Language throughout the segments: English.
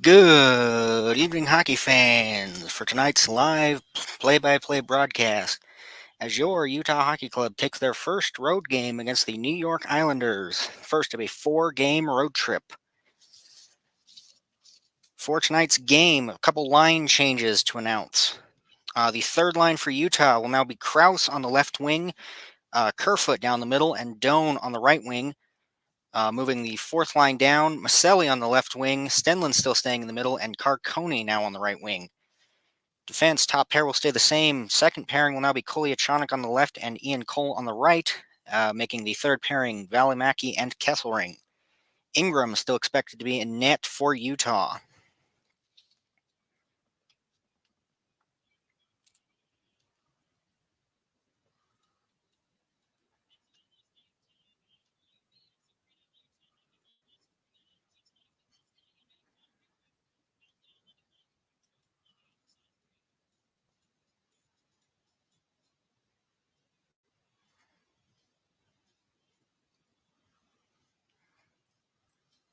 Good evening, hockey fans, for tonight's live play-by-play broadcast as your Utah Hockey Club takes their first road game against the New York Islanders, first of a 4-game road trip. For tonight's game, a couple line changes to announce. The third line for Utah will now be Krause on the left wing, Kerfoot down the middle, and Doan on the right wing. Moving the fourth line down, Maselli on the left wing, Stenlund still staying in the middle, and Carcone now on the right wing. Defense top pair will stay the same. Second pairing will now be Kolyachonok on the left and Ian Cole on the right, making the third pairing Valimaki and Kesselring. Ingram still expected to be in net for Utah.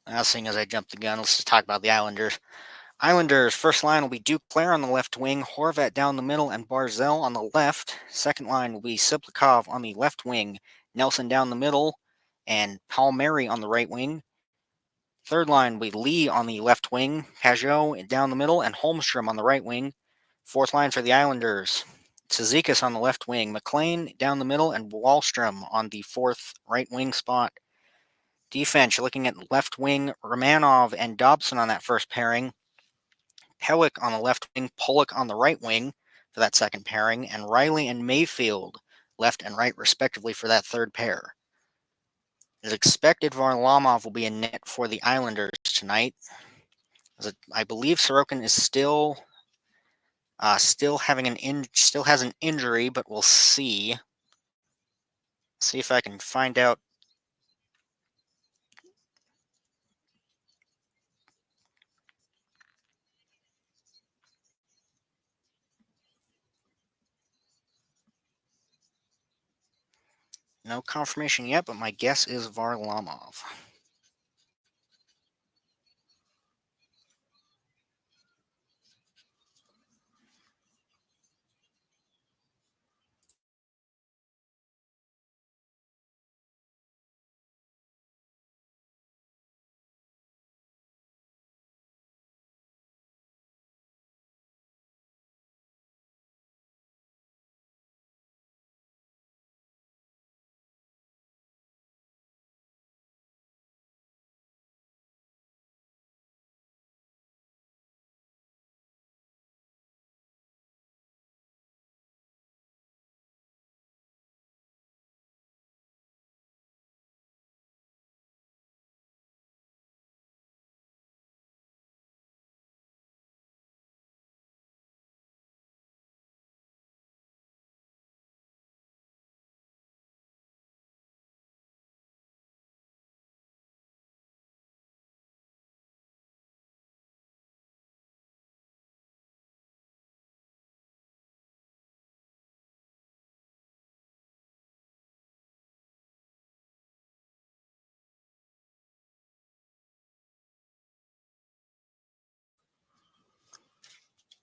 Now, seeing as I jumped the gun, let's just talk about the Islanders. Islanders' first line will be Duke Claire on the left wing, Horvat down the middle, and Barzell on the left. Second line will be Siplikov on the left wing, Nelson down the middle, and Palmieri on the right wing. Third line will be Lee on the left wing, Pajot down the middle, and Holmstrom on the right wing. Fourth line for the Islanders, Cizikas on the left wing, McLean down the middle, and Wallstrom on the fourth right wing spot. Defense, you're looking at left wing, Romanov and Dobson on that first pairing. Pellick on the left wing, Pollock on the right wing for that second pairing, and Riley and Mayfield left and right respectively for that third pair. As expected, Varlamov will be in net for the Islanders tonight. I believe Sorokin is still has an injury, but we'll see. See if I can find out. No confirmation yet, but my guess is Varlamov.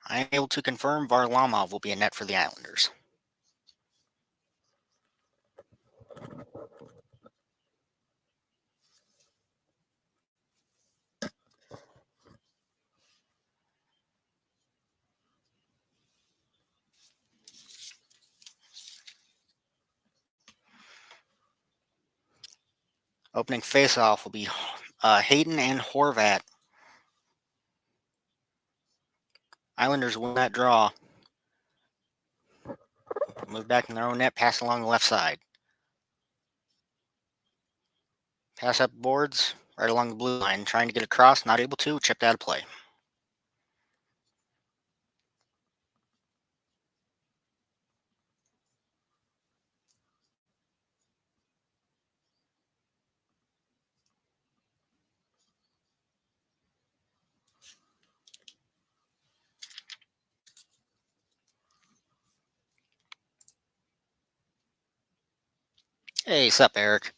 I am able to confirm Varlamov will be in net for the Islanders. Opening faceoff will be Hayden and Horvat. Islanders win that draw. Move back in their own net, pass along the left side. Pass up boards, right along the blue line, trying to get across, not able to, chipped out of play. Hey, sup, Eric?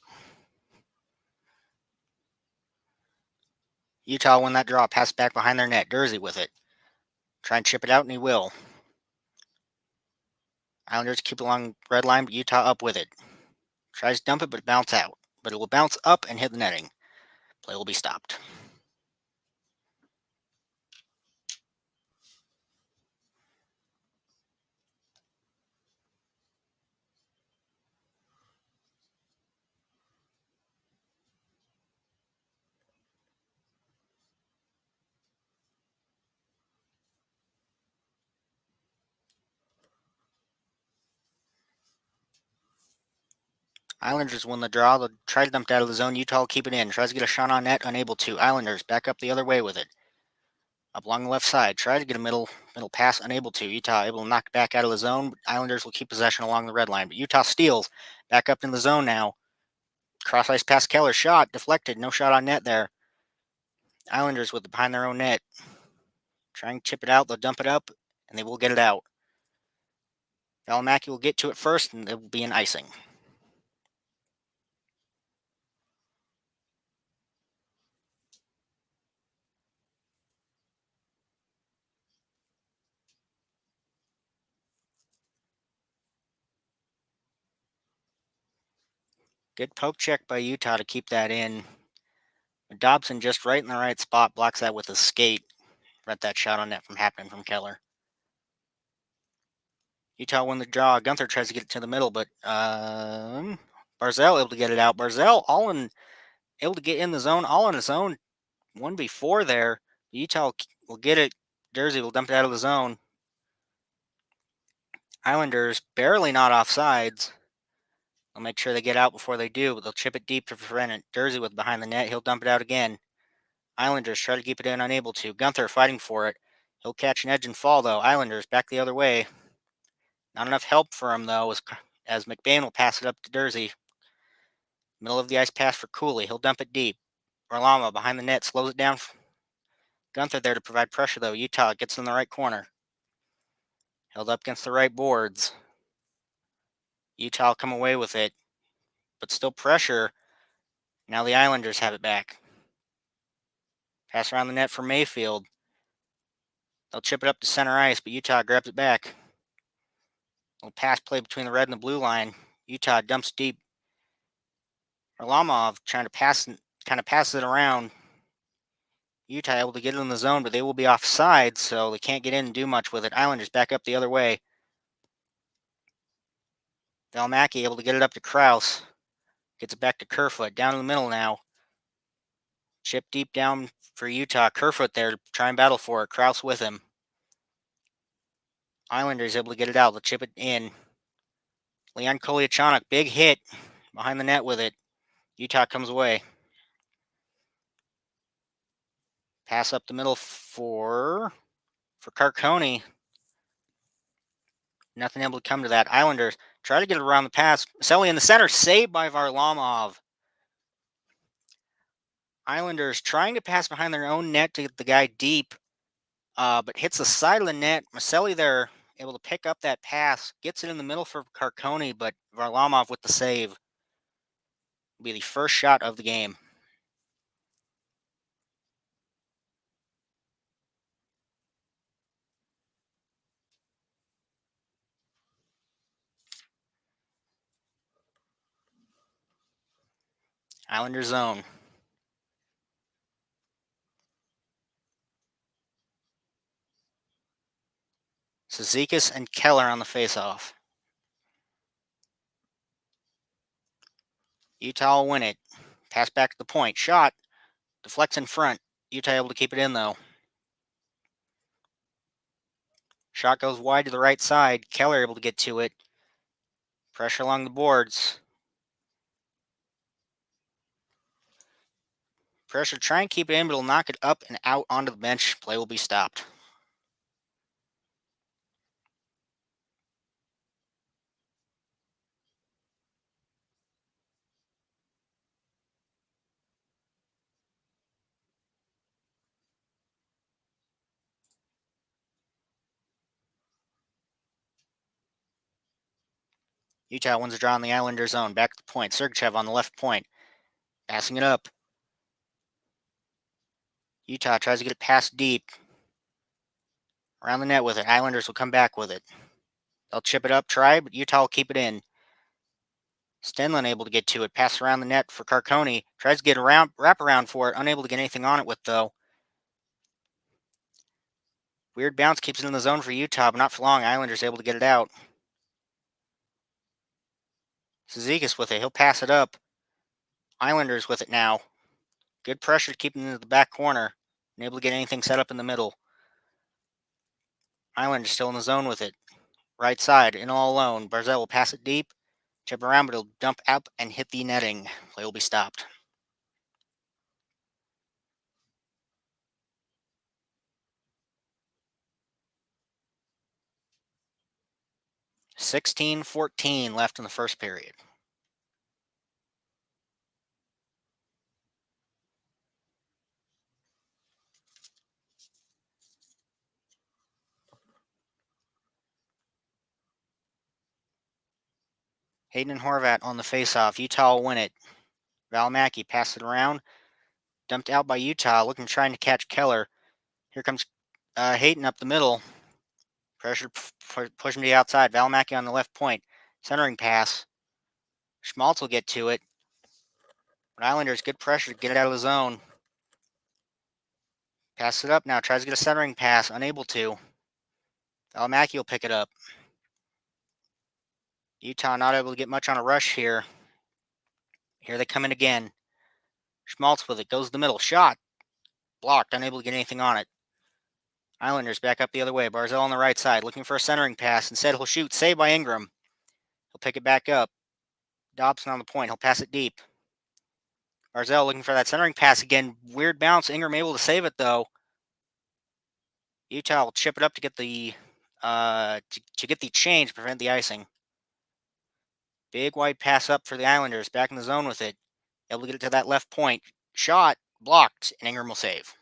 Utah win that draw. Pass back behind their net. Jersey with it. Try and chip it out, and he will. Islanders keep along red line, but Utah up with it. Tries to dump it, but bounce out. But it will bounce up and hit the netting. Play will be stopped. Islanders win the draw. They'll try to dump it out of the zone. Utah will keep it in. Tries to get a shot on net. Unable to. Islanders back up the other way with it. Up along the left side. Try to get a middle pass. Unable to. Utah able to knock it back out of the zone. Islanders will keep possession along the red line. But Utah steals. Back up in the zone now. Cross ice pass Keller. Shot. Deflected. No shot on net there. Islanders with it behind their own net. Trying to chip it out. They'll dump it up. And they will get it out. Valimaki will get to it first. And it will be an icing. Good poke check by Utah to keep that in. Dobson just right in the right spot, blocks that with a skate. Prevent that shot on net from happening from Keller. Utah won the draw. Gunther tries to get it to the middle, but Barzal able to get it out. Barzal able to get in the zone, all on his own. One before there. Utah will get it. Jersey will dump it out of the zone. Islanders barely not offsides. They'll make sure they get out before they do, but they'll chip it deep to prevent it. Jersey with behind the net. He'll dump it out again. Islanders try to keep it in, unable to. Gunther fighting for it. He'll catch an edge and fall, though. Islanders back the other way. Not enough help for him, though, as McBain will pass it up to Jersey. Middle of the ice pass for Cooley. He'll dump it deep. Varlamov behind the net slows it down. Gunther there to provide pressure, though. Utah gets in the right corner. Held up against the right boards. Utah come away with it, but still pressure. Now the Islanders have it back. Pass around the net for Mayfield. They'll chip it up to center ice, but Utah grabs it back. Little pass play between the red and the blue line. Utah dumps deep. Varlamov trying to kind of passes it around. Utah able to get it in the zone, but they will be offside, so they can't get in and do much with it. Islanders back up the other way. Valimaki able to get it up to Kraus. Gets it back to Kerfoot. Down in the middle now. Chip deep down for Utah. Kerfoot there to try and battle for it. Kraus with him. Islanders able to get it out. They'll chip it in. Leon Kolyachonok, big hit behind the net with it. Utah comes away. Pass up the middle for Carcone. Nothing able to come to that. Islanders try to get it around the pass. Maselli in the center, saved by Varlamov. Islanders trying to pass behind their own net to get the guy deep, but hits the side of the net. Maselli there able to pick up that pass, gets it in the middle for Carcone, but Varlamov with the save. Will be the first shot of the game. Islanders zone. Cizikas and Keller on the faceoff. Utah will win it. Pass back to the point. Shot. Deflects in front. Utah able to keep it in, though. Shot goes wide to the right side. Keller able to get to it. Pressure along the boards. Pressure, try and keep it in, but it'll knock it up and out onto the bench. Play will be stopped. Utah wins a draw in the Islander zone. Back to the point. Sergachev on the left point. Passing it up. Utah tries to get it past deep. Around the net with it. Islanders will come back with it. They'll chip it up, try, but Utah will keep it in. Stenlin able to get to it. Pass around the net for Carcone. Tries to get around, wrap around for it. Unable to get anything on it with, though. Weird bounce keeps it in the zone for Utah, but not for long. Islanders able to get it out. Cizikas with it. He'll pass it up. Islanders with it now. Good pressure to keep it into the back corner. Unable to get anything set up in the middle. Islanders still in the zone with it. Right side, in all alone. Barzell will pass it deep. Chip around, but it'll dump up and hit the netting. Play will be stopped. 16-14 left in the first period. Hayden and Horvat on the faceoff. Utah will win it. Valimaki passed it around. Dumped out by Utah, looking trying to catch Keller. Here comes Hayden up the middle. Pressure pushing to the outside. Valimaki on the left point. Centering pass. Schmaltz will get to it. But Islanders, good pressure to get it out of the zone. Pass it up now. Tries to get a centering pass. Unable to. Valimaki will pick it up. Utah not able to get much on a rush here. Here they come in again. Schmaltz with it. Goes to the middle. Shot. Blocked. Unable to get anything on it. Islanders back up the other way. Barzell on the right side. Looking for a centering pass. Instead, he'll shoot. Saved by Ingram. He'll pick it back up. Dobson on the point. He'll pass it deep. Barzell looking for that centering pass again. Weird bounce. Ingram able to save it, though. Utah will chip it up to get the to get the change, prevent the icing. Big wide pass up for the Islanders. Back in the zone with it. Able to get it to that left point. Shot. Blocked. And Ingram will save.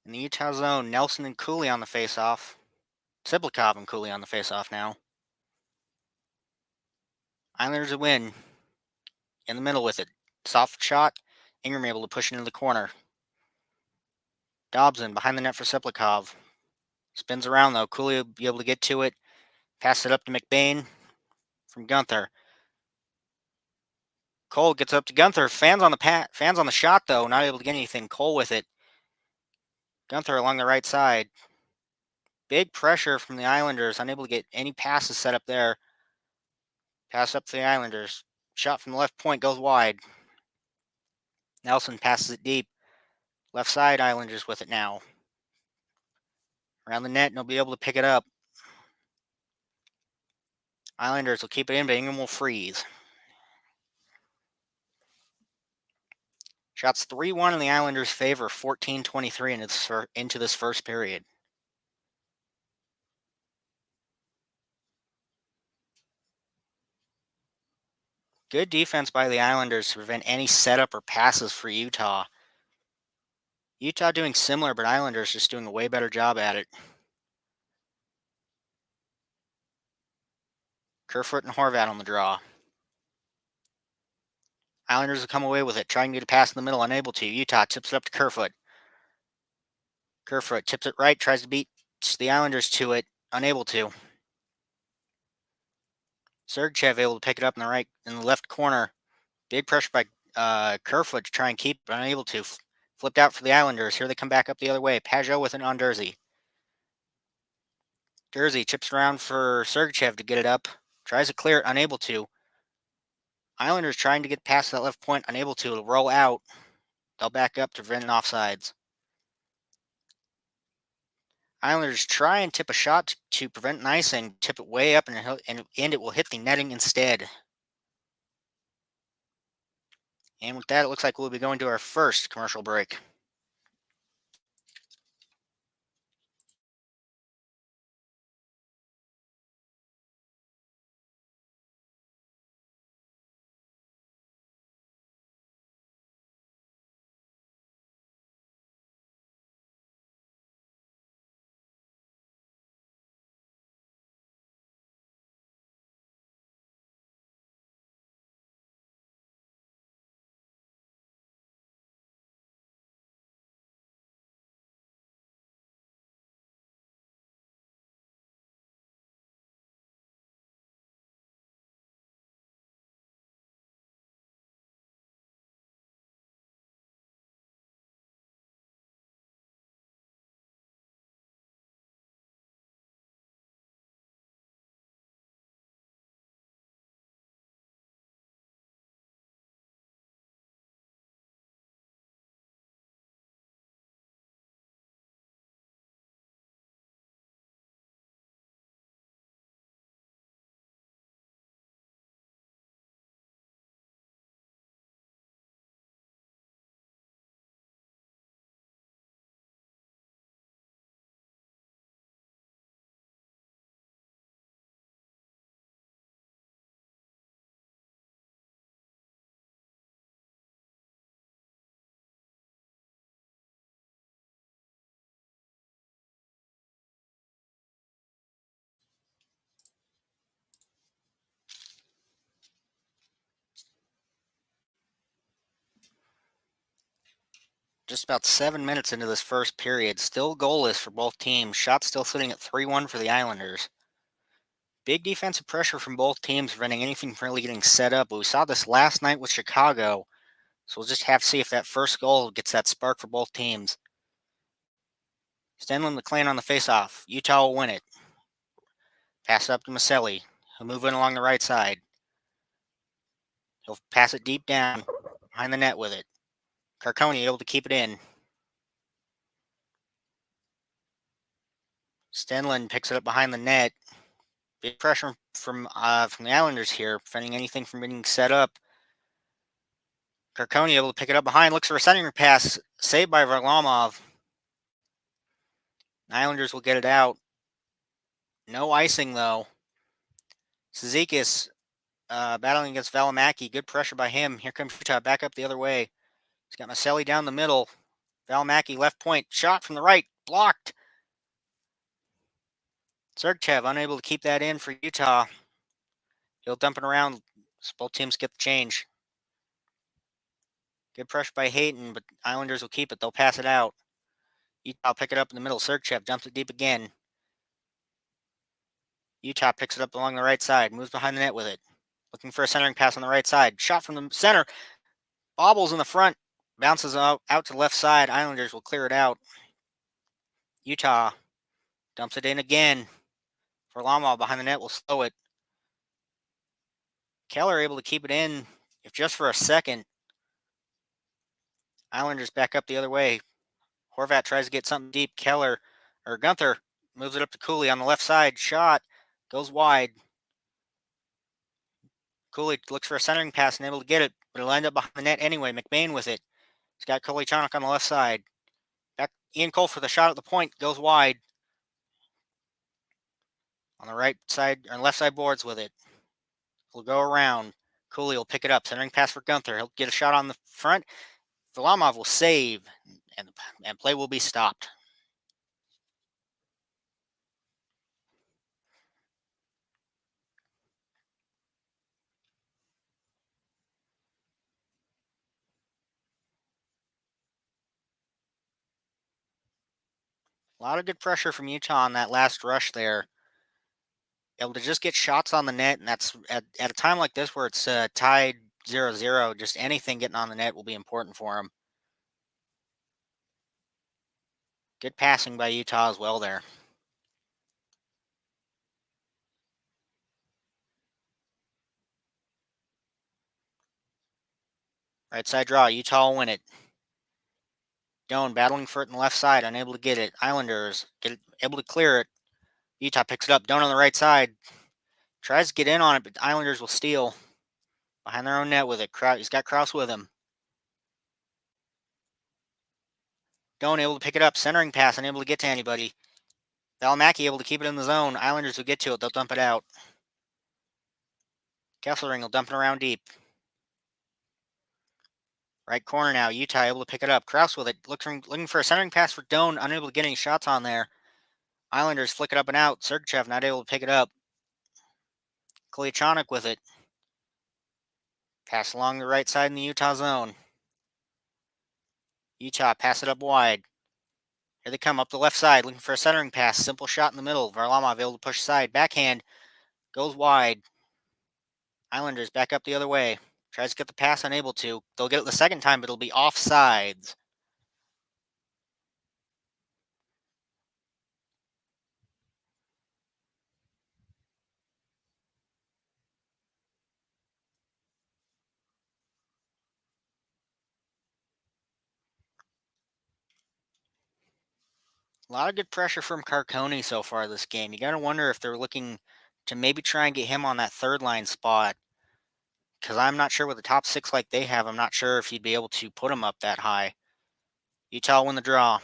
In the Utah zone, Nelson and Cooley on the faceoff. Siblikov and Cooley on the faceoff now. Islanders a win. In the middle with it. Soft shot. Ingram able to push it into the corner. Dobson behind the net for Siblikov. Spins around though. Cooley will be able to get to it. Pass it up to McBain from Gunther. Cole gets up to Gunther. Fans on the shot though. Not able to get anything. Cole with it. Gunther along the right side. Big pressure from the Islanders. Unable to get any passes set up there. Pass up to the Islanders. Shot from the left point goes wide. Nelson passes it deep. Left side Islanders with it now. Around the net and they'll be able to pick it up. Islanders will keep it in, but Ingram will freeze. Shots 3-1 in the Islanders' favor, 14-23 into this first period. Good defense by the Islanders to prevent any setup or passes for Utah. Utah doing similar, but Islanders just doing a way better job at it. Kerfoot and Horvat on the draw. Islanders will come away with it, trying to get a pass in the middle, unable to. Utah tips it up to Kerfoot. Kerfoot tips it right, tries to beat the Islanders to it, unable to. Sergachev able to pick it up in the left corner. Big pressure by Kerfoot to try and keep, but unable to. Flipped out for the Islanders. Here they come back up the other way. Pajot with it on Jersey. Jersey chips around for Sergachev to get it up. Tries to clear it, unable to. Islanders trying to get past that left point, unable to. It'll roll out. They'll back up to prevent an offsides. Islanders try and tip a shot to prevent an icing. Tip it way up, and it will hit the netting instead. And with that, it looks like we'll be going to our first commercial break. Just about 7 minutes into this first period, still goalless for both teams. Shots still sitting at 3-1 for the Islanders. Big defensive pressure from both teams, preventing anything from really getting set up. But we saw this last night with Chicago, so we'll just have to see if that first goal gets that spark for both teams. Stenlund McLean on the faceoff. Utah will win it. Pass it up to Maselli. He'll move in along the right side. He'll pass it deep down behind the net with it. Carcone able to keep it in. Stenlund picks it up behind the net. Big pressure from the Islanders here, preventing anything from being set up. Carcone able to pick it up behind, looks for a centering pass, saved by Varlamov. Islanders will get it out. No icing though. Cizikas battling against Valimaki. Good pressure by him. Here comes Utah back up the other way. He's got Maselli down the middle. Valimaki left point. Shot from the right. Blocked. Sergachev unable to keep that in for Utah. He'll dump it around so both teams get the change. Good pressure by Hayton, but Islanders will keep it. They'll pass it out. Utah will pick it up in the middle. Sergachev dumps it deep again. Utah picks it up along the right side. Moves behind the net with it. Looking for a centering pass on the right side. Shot from the center. Bobbles in the front. Bounces out to the left side. Islanders will clear it out. Utah dumps it in again. Varlamov behind the net will slow it. Keller able to keep it in, if just for a second. Islanders back up the other way. Horvat tries to get something deep. Gunther moves it up to Cooley on the left side. Shot goes wide. Cooley looks for a centering pass and able to get it, but it'll end up behind the net anyway. McBain with it. He's got Kolyachonok on the left side. Back Ian Cole for the shot at the point. Goes wide. On the right side, or left side boards with it. He'll go around. Cooley will pick it up. Centering pass for Gunther. He'll get a shot on the front. Varlamov will save, and play will be stopped. A lot of good pressure from Utah on that last rush there. Able to just get shots on the net, and that's at a time like this where it's tied 0-0, just anything getting on the net will be important for them. Good passing by Utah as well there. Right side draw. Utah will win it. Doan battling for it on the left side, unable to get it. Islanders able to clear it. Utah picks it up. Doan on the right side. Tries to get in on it, but Islanders will steal. Behind their own net with it. He's got Krause with him. Doan able to pick it up. Centering pass, unable to get to anybody. Valimaki able to keep it in the zone. Islanders will get to it. They'll dump it out. Kesselring will dump it around deep. Right corner now. Utah able to pick it up. Krause with it. Looking for a centering pass for Doan. Unable to get any shots on there. Islanders flick it up and out. Sergachev not able to pick it up. Kolyachonok with it. Pass along the right side in the Utah zone. Utah pass it up wide. Here they come up the left side, looking for a centering pass. Simple shot in the middle. Varlamov able to push side. Backhand goes wide. Islanders back up the other way. Tries to get the pass, unable to. They'll get it the second time, but it'll be offsides. A lot of good pressure from Carcone so far this game. You got to wonder if they're looking to maybe try and get him on that third line spot. Because I'm not sure with the top six like they have, I'm not sure if you'd be able to put him up that high. Utah win the draw.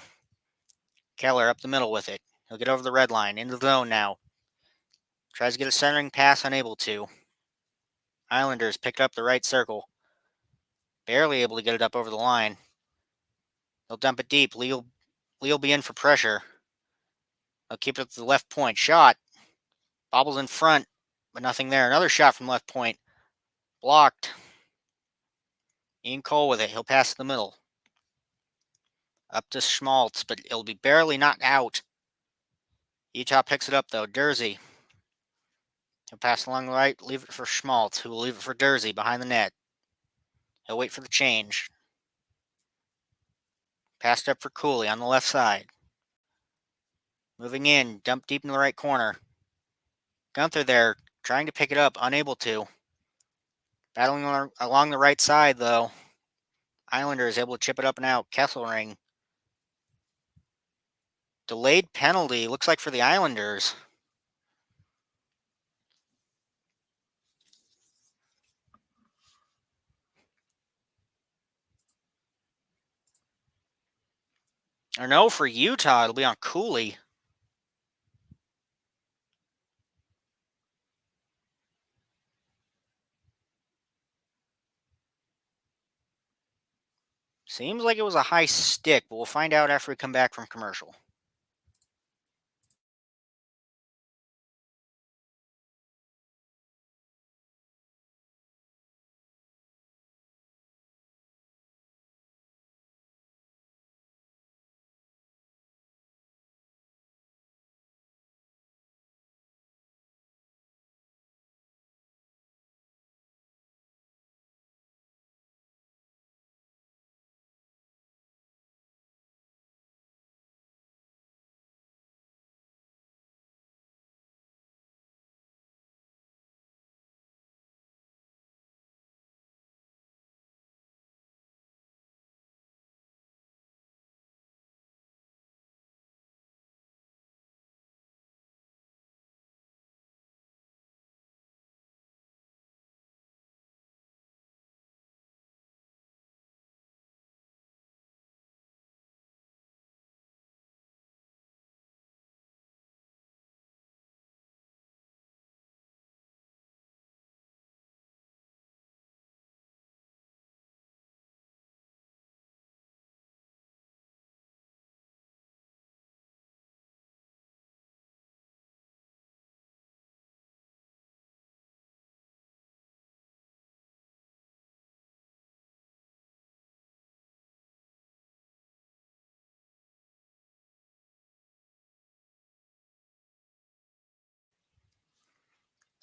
Keller up the middle with it. He'll get over the red line, into the zone now. Tries to get a centering pass, unable to. Islanders pick up the right circle. Barely able to get it up over the line. They'll dump it deep. Lee will be in for pressure. They'll keep it at the left point. Shot. Bobbles in front, but nothing there. Another shot from left point. Blocked. Ian Cole with it. He'll pass to the middle. Up to Schmaltz, but it'll be barely knocked out. Utah picks it up, though. Dersey. He'll pass along the right, leave it for Schmaltz, who will leave it for Dersey behind the net. He'll wait for the change. Passed up for Cooley on the left side. Moving in, dumped deep in the right corner. Gunther there, trying to pick it up, unable to. Battling along the right side, though. Islander is able to chip it up and out. Kesselring. Delayed penalty, looks like for the Islanders. Or no, for Utah, it'll be on Cooley. Seems like it was a high stick, but we'll find out after we come back from commercial.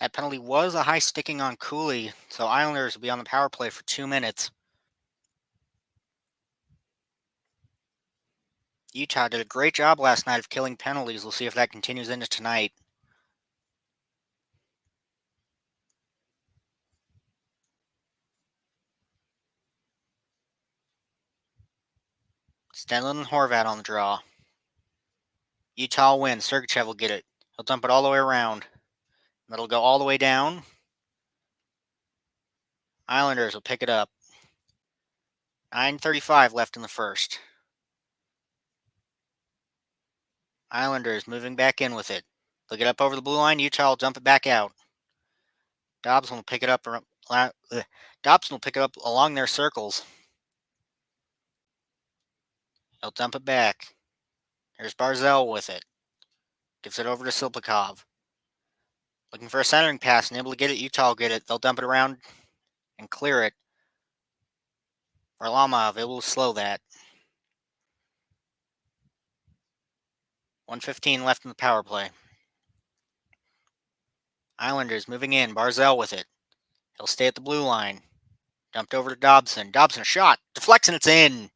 That penalty was a high sticking on Cooley, so Islanders will be on the power play for 2 minutes. Utah did a great job last night of killing penalties. We'll see if that continues into tonight. Stenlund and Horvat on the draw. Utah wins. Sergachev will get it. He'll dump it all the way around. That'll go all the way down. Islanders will pick it up. 9:35 left in the first. Islanders moving back in with it. They'll get up over the blue line. Utah will dump it back out. Dobson will pick it up. Dobson will pick it up along their circles. He'll dump it back. There's Barzell with it. Gives it over to Silpakov. Looking for a centering pass and able to get it. Utah will get it. They'll dump it around and clear it. Varlamov able to slow that. 1:15 left in the power play. Islanders moving in. Barzell with it. He'll stay at the blue line. Dumped over to Dobson. Dobson a shot. Deflects and it's in.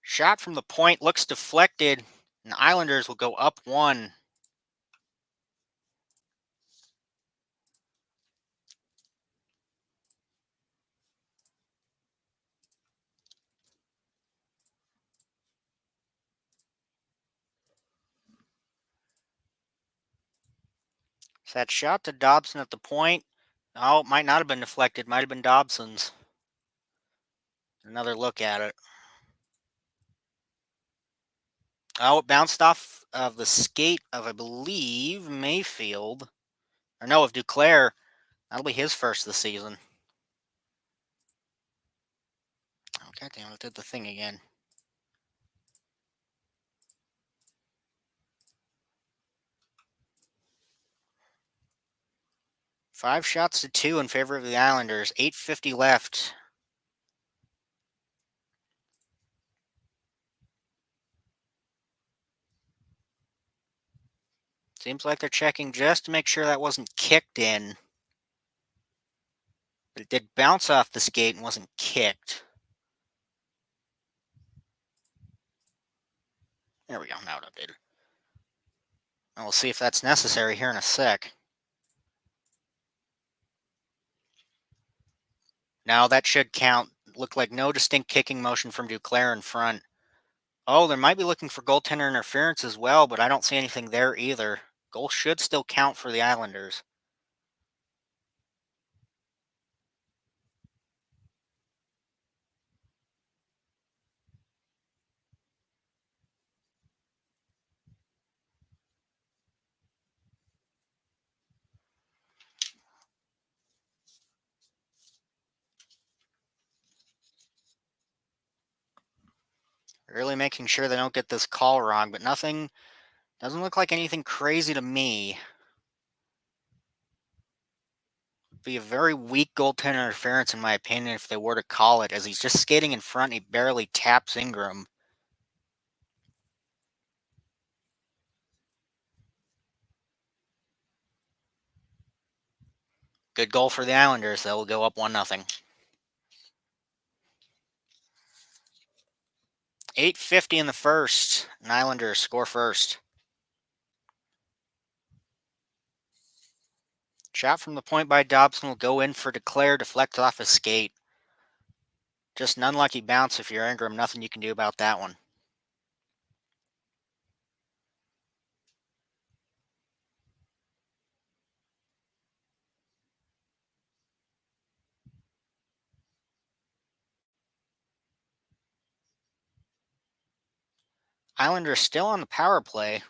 Shot from the point looks deflected. And the Islanders will go up 1. So that shot to Dobson at the point. Oh, it might not have been deflected. Might have been Dobson's. Another look at it. Oh, it bounced off of the skate of, I believe, Mayfield. Or no, of Duclair. That'll be his first this season. Oh, goddamn, it did the thing again. Five shots to 2 in favor of the Islanders. 8:50 left. Seems like they're checking just to make sure that wasn't kicked in. But it did bounce off the skate and wasn't kicked. There we go, now it updated. And we'll see if that's necessary here in a sec. Now that should count. Looked like no distinct kicking motion from Duclair in front. Oh, they might be looking for goaltender interference as well, but I don't see anything there either. Goal should still count for the Islanders. Really making sure they don't get this call wrong, but nothing, doesn't look like anything crazy to me. Be a very weak goaltender interference, in my opinion, if they were to call it, as he's just skating in front. He barely taps Ingram. Good goal for the Islanders. They'll go up 1-0. 8:50 in the first. And Islanders score first. Shot from the point by Dobson will go in for Duclair, deflect off his skate. Just an unlucky bounce if you're Ingram. Nothing you can do about that one. Islanders still on the power play.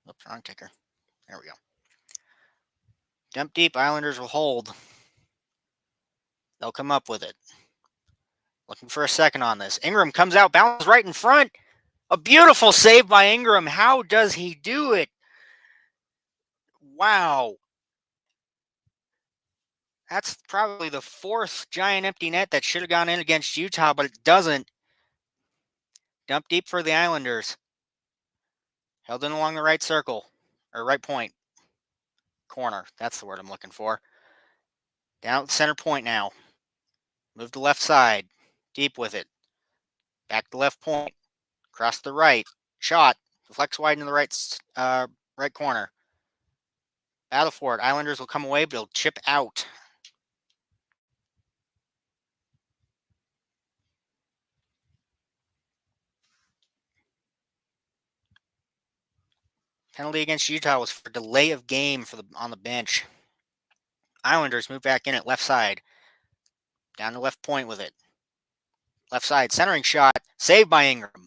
Oops, wrong ticker. There we go. Dump deep, Islanders will hold. They'll come up with it. Looking for a second on this. Ingram comes out, bounces right in front. A beautiful save by Ingram. How does he do it? Wow. That's probably the fourth giant empty net that should have gone in against Utah, but it doesn't. Dump deep for the Islanders. Held in along the right circle, or right point. Corner. That's the word I'm looking for. Down at the center point now. Move to left side. Deep with it. Back to left point. Cross the right. Shot. Flex wide into the right corner. Battle for it. Islanders will come away, but it'll chip out. Penalty against Utah was for delay of game on the bench. Islanders move back in at left side. Down to left point with it. Left side, centering shot. Saved by Ingram.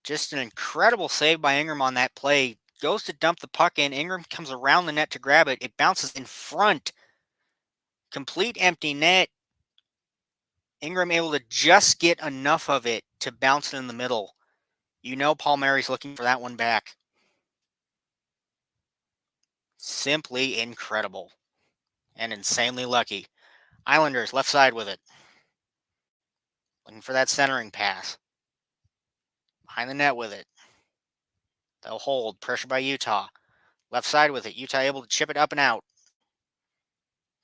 Just an incredible save by Ingram on that play. Goes to dump the puck in. Ingram comes around the net to grab it. It bounces in front. Complete empty net. Ingram able to just get enough of it to bounce it in the middle. You know Palmieri's looking for that one back. Simply incredible. And insanely lucky. Islanders left side with it. Looking for that centering pass. Behind the net with it. They'll hold. Pressure by Utah. Left side with it. Utah able to chip it up and out.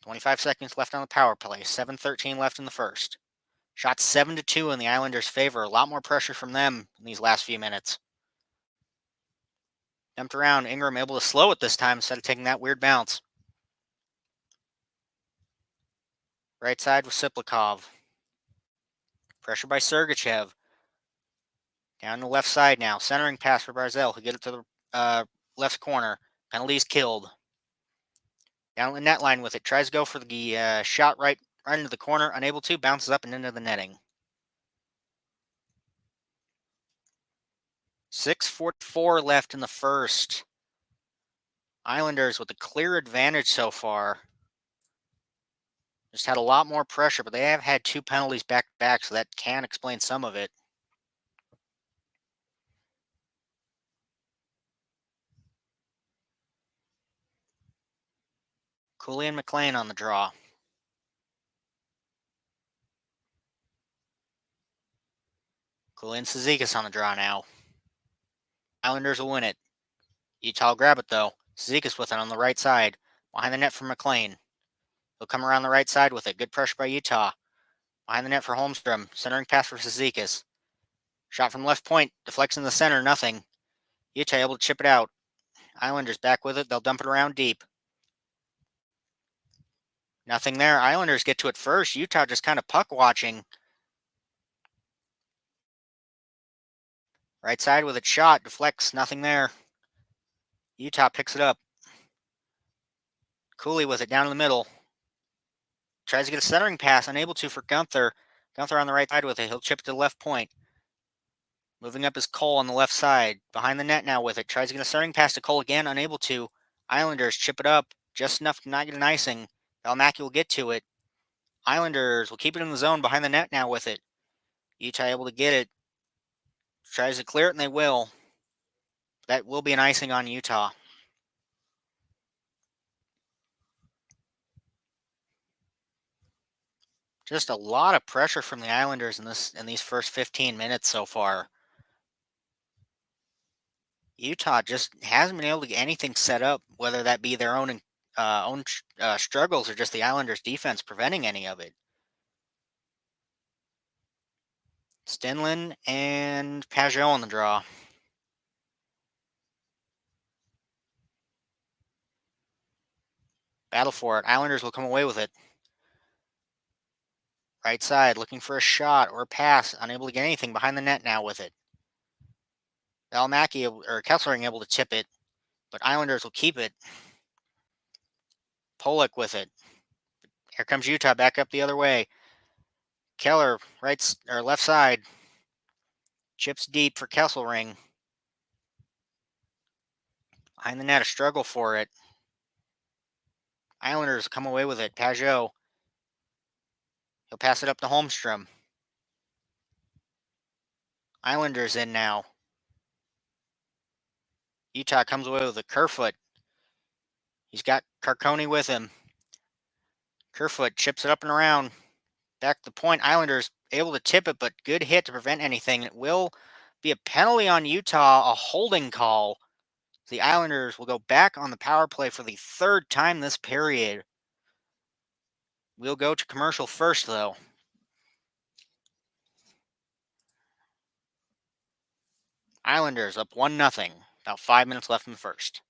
25 seconds left on the power play. 7:13 left in the first. Shot 7-2 in the Islanders' favor. A lot more pressure from them in these last few minutes. Dumped around. Ingram able to slow it this time instead of taking that weird bounce. Right side with Siplikov. Pressure by Sergachev. Down the left side now. Centering pass for Barzell. He'll get it to the left corner. Penalties killed. Down the net line with it. Tries to go for the shot right into the corner. Unable to. Bounces up and into the netting. 6:44 left in the first. Islanders with a clear advantage so far. Just had a lot more pressure, but they have had 2 penalties back to back, so that can explain some of it. Cooley and McLean on the draw. Cooley and Cizikas on the draw now. Islanders will win it. Utah will grab it though. Cizikas with it on the right side. Behind the net for McLean. He'll come around the right side with it. Good pressure by Utah. Behind the net for Holmstrom. Centering pass for Cizikas. Shot from left point. Deflects in the center. Nothing. Utah able to chip it out. Islanders back with it. They'll dump it around deep. Nothing there. Islanders get to it first. Utah just kind of puck watching. Right side with a shot. Deflects. Nothing there. Utah picks it up. Cooley with it down in the middle. Tries to get a centering pass. Unable to for Gunther. Gunther on the right side with it. He'll chip it to the left point. Moving up is Cole on the left side. Behind the net now with it. Tries to get a centering pass to Cole again. Unable to. Islanders chip it up. Just enough to not get an icing. Valmaki will get to it. Islanders will keep it in the zone behind the net now with it. Utah able to get it. Tries to clear it, and they will. That will be an icing on Utah. Just a lot of pressure from the Islanders in these first 15 minutes so far. Utah just hasn't been able to get anything set up, whether that be their own struggles or just the Islanders' defense preventing any of it. Stenlin and Pajot on the draw. Battle for it. Islanders will come away with it. Right side, looking for a shot or a pass. Unable to get anything behind the net now with it. Valmaki or Kesslering able to tip it, but Islanders will keep it. Pollock with it. Here comes Utah back up the other way. Keller, right or left side. Chips deep for Kesselring. Behind the net, a struggle for it. Islanders come away with it. Pajot. He'll pass it up to Holmstrom. Islanders in now. Utah comes away with a Kerfoot. He's got Carcone with him. Kerfoot chips it up and around. Back to the point. Islanders able to tip it, but good hit to prevent anything. It will be a penalty on Utah, a holding call. The Islanders will go back on the power play for the third time this period. We'll go to commercial first, though. Islanders up 1-0. About 5 minutes left in the first.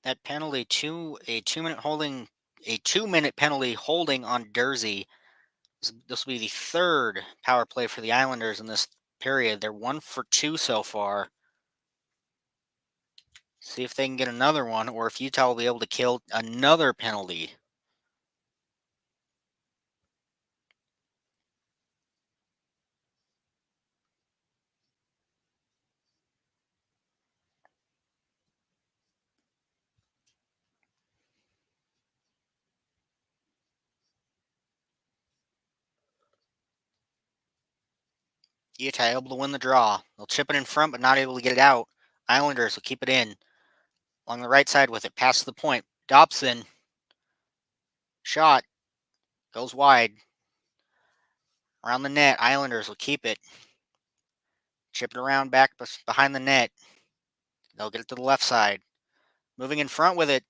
That penalty a 2-minute penalty holding on Dersey. This will be the third power play for the Islanders in this period. They're 1 for 2 so far. See if they can get another one, or if Utah will be able to kill another penalty. Utah able to win the draw. They'll chip it in front, but not able to get it out. Islanders will keep it in. Along the right side with it, past the point. Dobson. Shot. Goes wide. Around the net. Islanders will keep it. Chip it around back behind the net. They'll get it to the left side. Moving in front with it.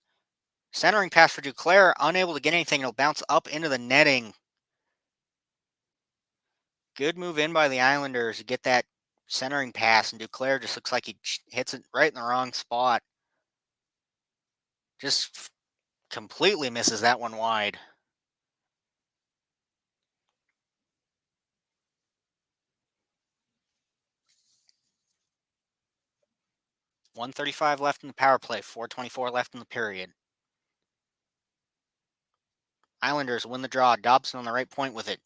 Centering pass for Duclair. Unable to get anything. It'll bounce up into the netting. Good move in by the Islanders to get that centering pass, and Duclair just looks like he hits it right in the wrong spot. Just completely misses that one wide. .135 left in the power play, 4:24 left in the period. Islanders win the draw. Dobson on the right point with it.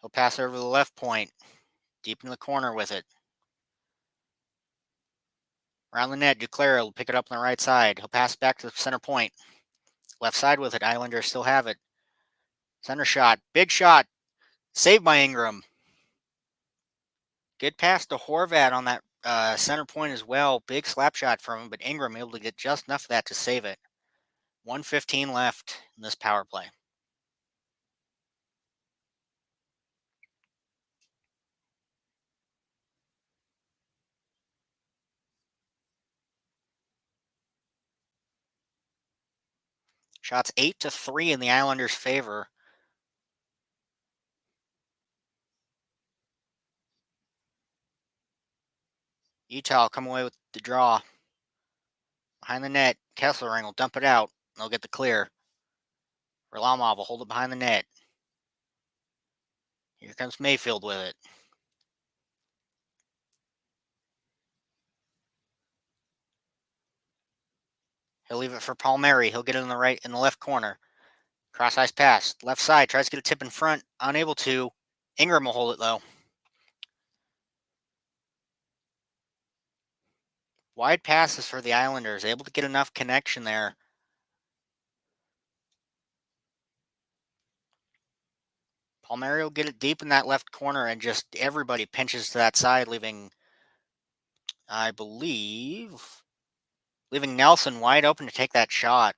He'll pass over the left point, deep in the corner with it. Around the net, Duclair will pick it up on the right side. He'll pass back to the center point. Left side with it. Islanders still have it. Center shot. Big shot. Saved by Ingram. Good pass to Horvat on that center point as well. Big slap shot from him, but Ingram able to get just enough of that to save it. 1:15 left in this power play. Shots 8-3 in the Islanders' favor. Utah will come away with the draw. Behind the net, Kesselring will dump it out. They'll get the clear. Varlamov will hold it behind the net. Here comes Mayfield with it. He'll leave it for Palmieri. He'll get it in the left corner. Cross ice pass. Left side. Tries to get a tip in front. Unable to. Ingram will hold it though. Wide passes for the Islanders. Able to get enough connection there. Palmieri will get it deep in that left corner, and just everybody pinches to that side, leaving, I believe, leaving Nelson wide open to take that shot.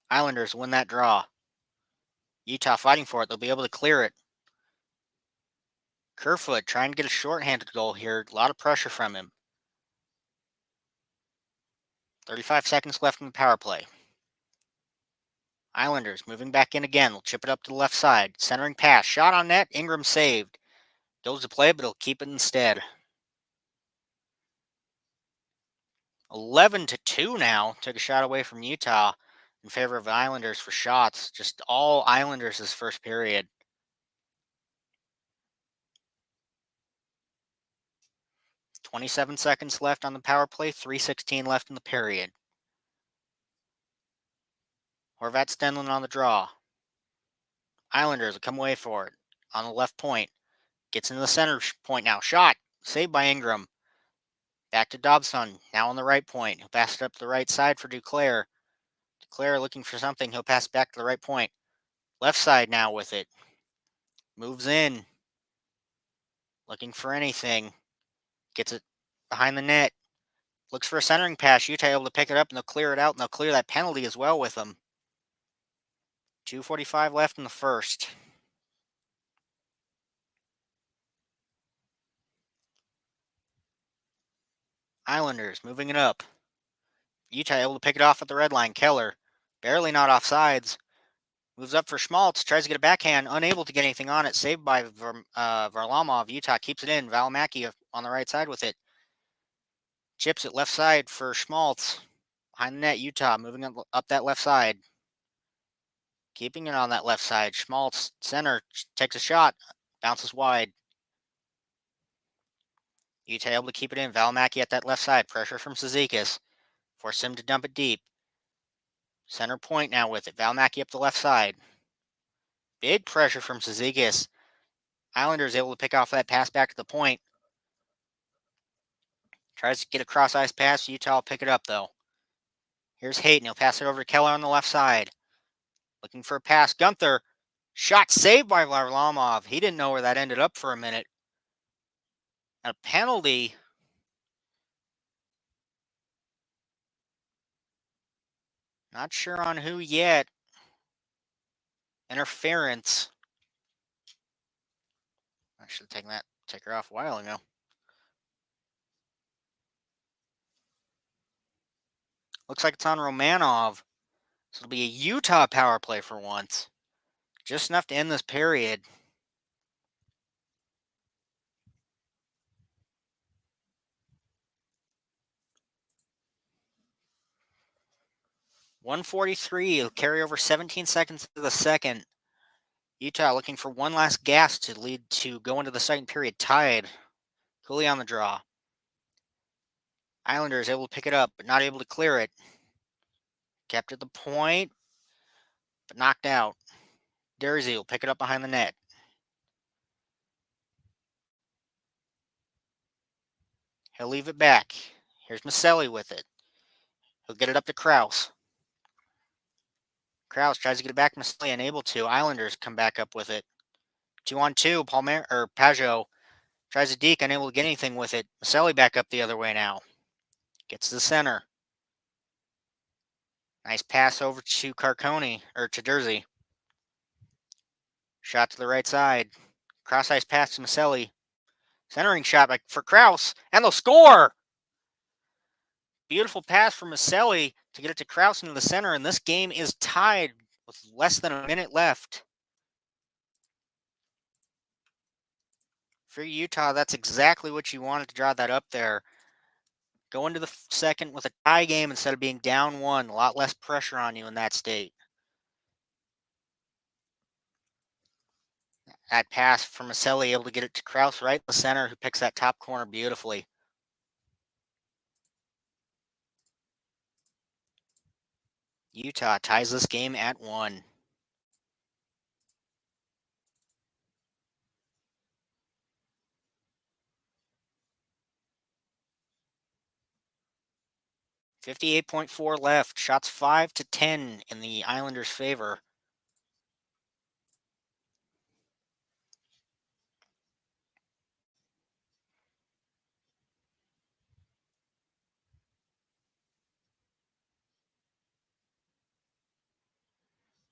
Islanders win that draw. Utah fighting for it. They'll be able to clear it. Kerfoot trying to get a shorthanded goal here. A lot of pressure from him. 35 seconds left in the power play. Islanders moving back in again. They'll chip it up to the left side. Centering pass. Shot on net. Ingram saved. Goes to play, but he'll keep it instead. 11-2 now. Took a shot away from Utah in favor of the Islanders for shots. Just all Islanders this first period. 27 seconds left on the power play. 3:16 left in the period. Horvat Stenlund on the draw. Islanders will come away for it. On the left point. Gets into the center point now. Shot. Saved by Ingram. Back to Dobson. Now on the right point. He'll pass it up to the right side for Duclair. Duclair looking for something. He'll pass back to the right point. Left side now with it. Moves in. Looking for anything. Gets it behind the net. Looks for a centering pass. Utah able to pick it up, and they'll clear it out, and they'll clear that penalty as well with them. 2:45 left in the first. Islanders moving it up. Utah able to pick it off at the red line. Keller, barely not offsides. Moves up for Schmaltz. Tries to get a backhand. Unable to get anything on it. Saved by Varlamov. Utah keeps it in. Valimaki on the right side with it. Chips it left side for Schmaltz. Behind the net, Utah moving up that left side. Keeping it on that left side. Schmaltz, center, takes a shot. Bounces wide. Utah able to keep it in. Valimaki at that left side. Pressure from Cizikas. Force him to dump it deep. Center point now with it. Valimaki up the left side. Big pressure from Cizikas. Islanders able to pick off that pass back to the point. Tries to get a cross ice pass. Utah will pick it up though. Here's Hayton. He'll pass it over to Keller on the left side. Looking for a pass. Gunther Shot saved by Varlamov. He didn't know where that ended up for a minute. A penalty. Not sure on who yet. Interference. I should have taken take her off a while ago. Looks like it's on Romanov. So it'll be a Utah power play for once. Just enough to end this period. .143. It'll carry over 17 seconds to the second. Utah looking for one last gas to lead to go into the second period tied. Cooley on the draw. Islanders able to pick it up, but not able to clear it. Kept at the point, but knocked out. Dersey will pick it up behind the net. He'll leave it back. Here's Maselli with it. He'll get it up to Krause. Krause tries to get it back to Maselli, unable to. Islanders come back up with it. 2-on-2. Pajot tries to deke, unable to get anything with it. Maselli back up the other way now. Gets to the center. Nice pass over to Carcone, or to Dersey. Shot to the right side. Cross-ice pass to Maselli. Centering shot for Krause, and they'll score! Beautiful pass from Maselli to get it to Krause into the center, and this game is tied with less than a minute left. For Utah, that's exactly what you wanted to draw that up there. Go into the second with a tie game instead of being down one. A lot less pressure on you in that state. That pass from Maselli, able to get it to Krause right in the center, who picks that top corner beautifully. Utah ties this game at 1. .58 left. Shots 5-10 in the Islanders' favor.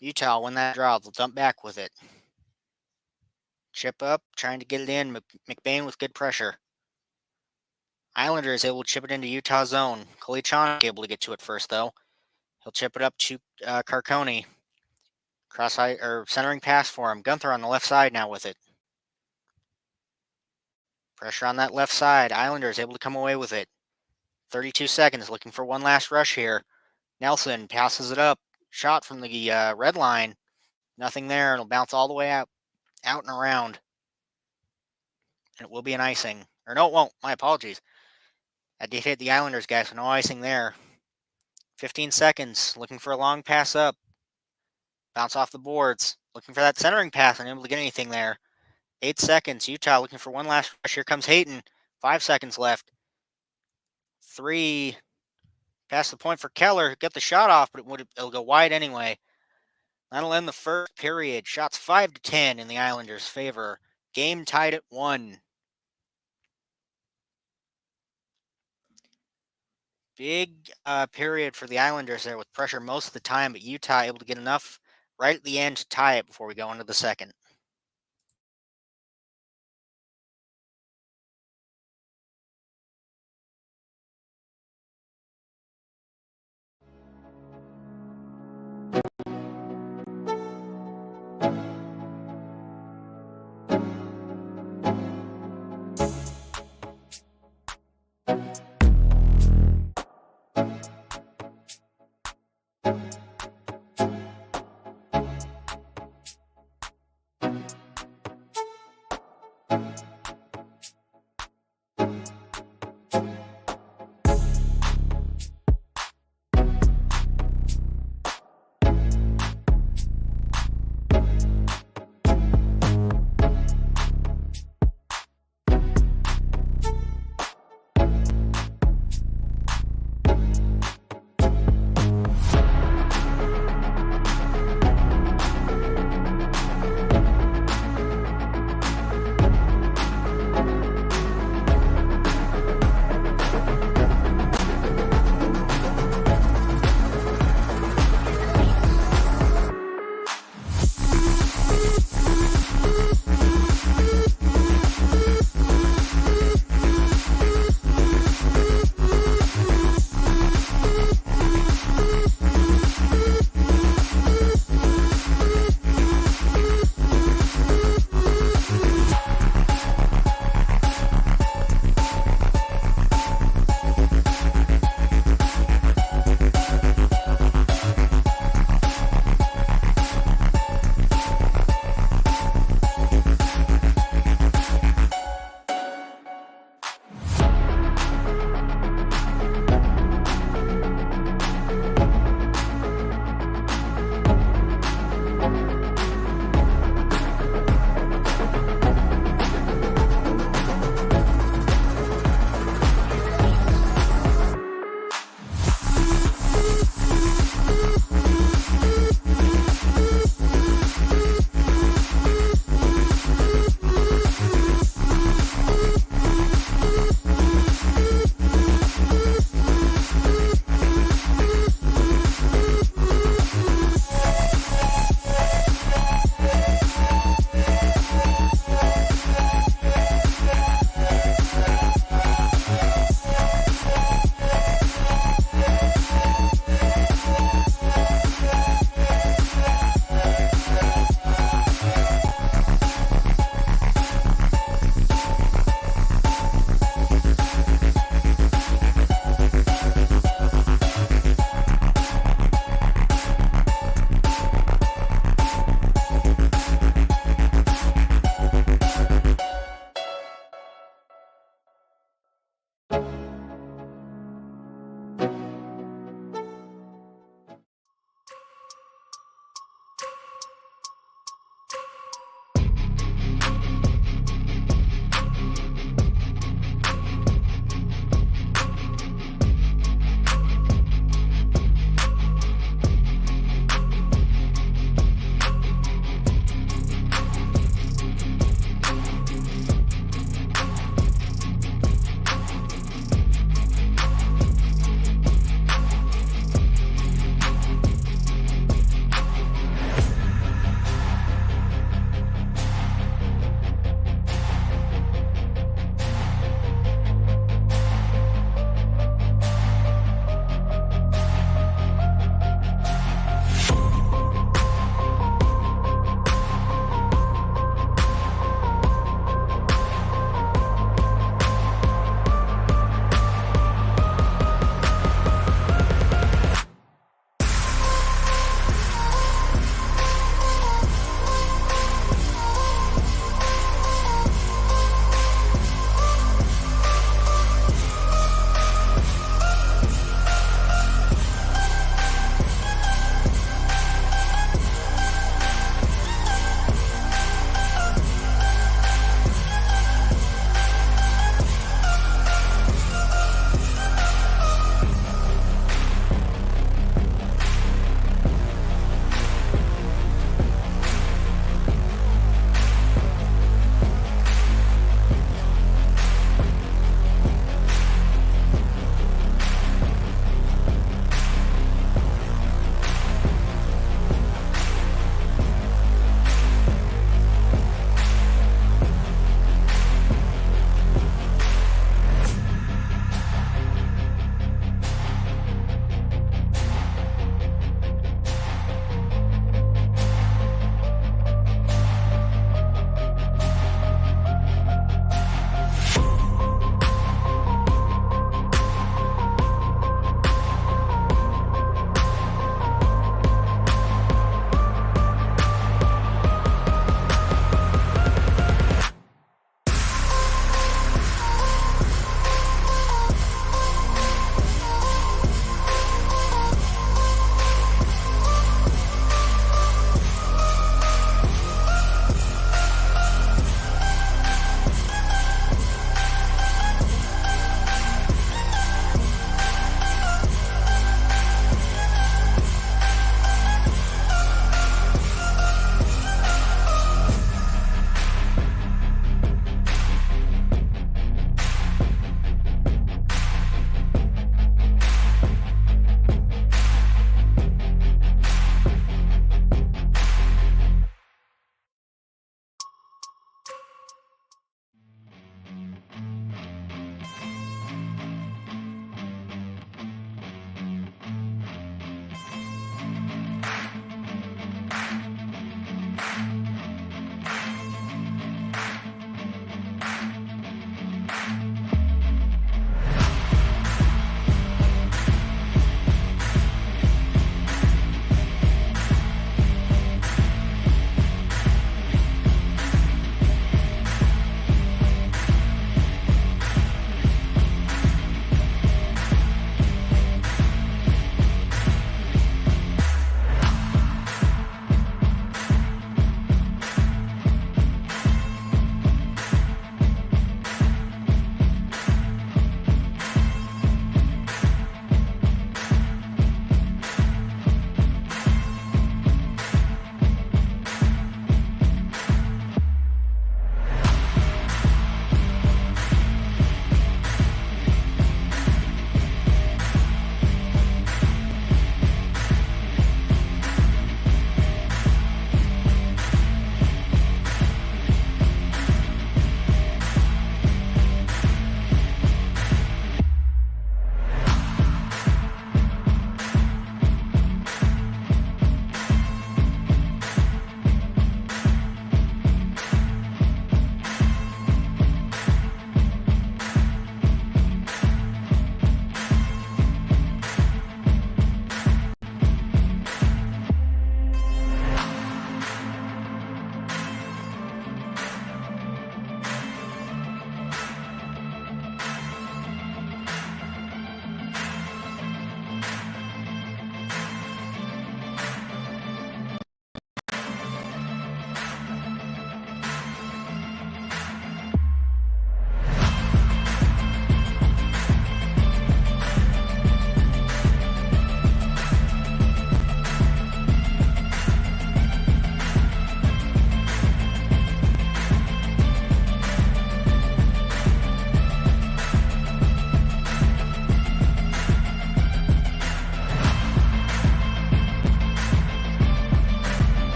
Utah win that draw. They'll dump back with it. Chip up, trying to get it in. McBain with good pressure. Islanders able to chip it into Utah zone. Kolichanok able to get to it first, though. He'll chip it up to Carcone. Cross-eye or centering pass for him. Gunther on the left side now with it. Pressure on that left side. Islanders able to come away with it. 32 seconds, looking for one last rush here. Nelson passes it up. Shot from the red line. Nothing there. It'll bounce all the way out and around. And it will be an icing. Or no, it won't. My apologies. I did hit the Islanders, guys, so no icing there. 15 seconds. Looking for a long pass up. Bounce off the boards. Looking for that centering pass. Unable to get anything there. 8 seconds. Utah looking for one last rush. Here comes Hayton. 5 seconds left. 3. Past the point for Keller. Get the shot off, but it'll go wide anyway. That'll end the first period. Shots 5-10 in the Islanders' favor. Game tied at 1. Big period for the Islanders there with pressure most of the time, but Utah able to get enough right at the end to tie it before we go into the second.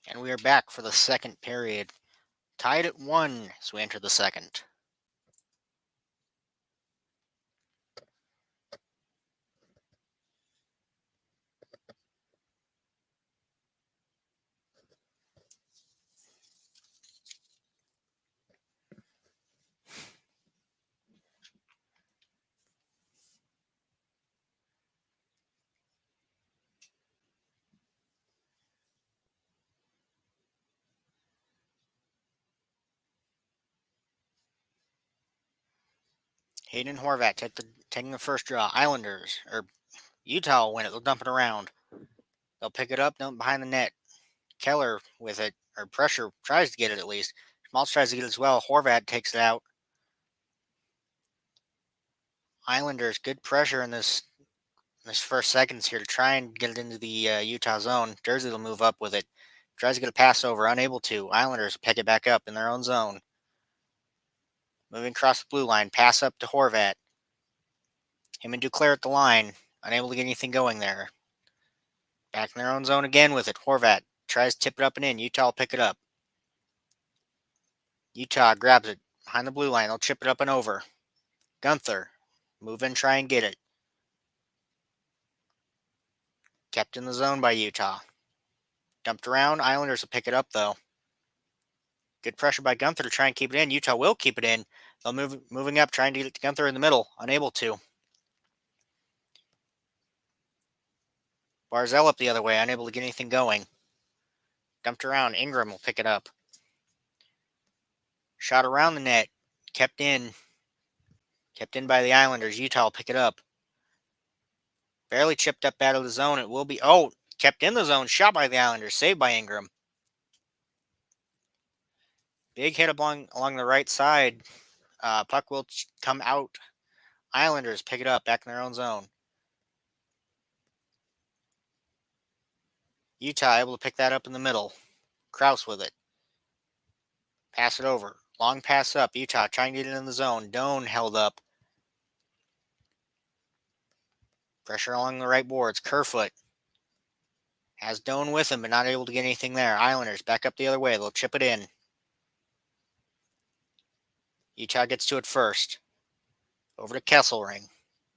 And we are back for the second period. Tied at 1 as we enter the second. Hayden and Horvat taking the first draw. Islanders, or Utah will win it. They'll dump it around. They'll pick it up behind the net. Keller with it, or pressure, tries to get it at least. Schmaltz tries to get it as well. Horvat takes it out. Islanders, good pressure in this first seconds here to try and get it into the Utah zone. Jersey will move up with it. Tries to get a pass over, unable to. Islanders pick it back up in their own zone. Moving across the blue line, pass up to Horvat. Him and Duclair at the line, unable to get anything going there. Back in their own zone again with it. Horvat tries to tip it up and in. Utah will pick it up. Utah grabs it behind the blue line. They'll chip it up and over. Gunther, move in, try and get it. Kept in the zone by Utah. Dumped around. Islanders will pick it up though. Good pressure by Gunther to try and keep it in. Utah will keep it in. They'll moving up, trying to get it to Gunther in the middle. Unable to. Barzell up the other way, unable to get anything going. Dumped around. Ingram will pick it up. Shot around the net. Kept in. Kept in by the Islanders. Utah will pick it up. Barely chipped up out of the zone. It will be. Oh, kept in the zone. Shot by the Islanders. Saved by Ingram. Big hit along the right side. Puck will come out. Islanders pick it up back in their own zone. Utah able to pick that up in the middle. Kraus with it. Pass it over. Long pass up. Utah trying to get it in the zone. Doan held up. Pressure along the right boards. Kerfoot has Doan with him, but not able to get anything there. Islanders back up the other way. They'll chip it in. Utah gets to it first. Over to Kesselring.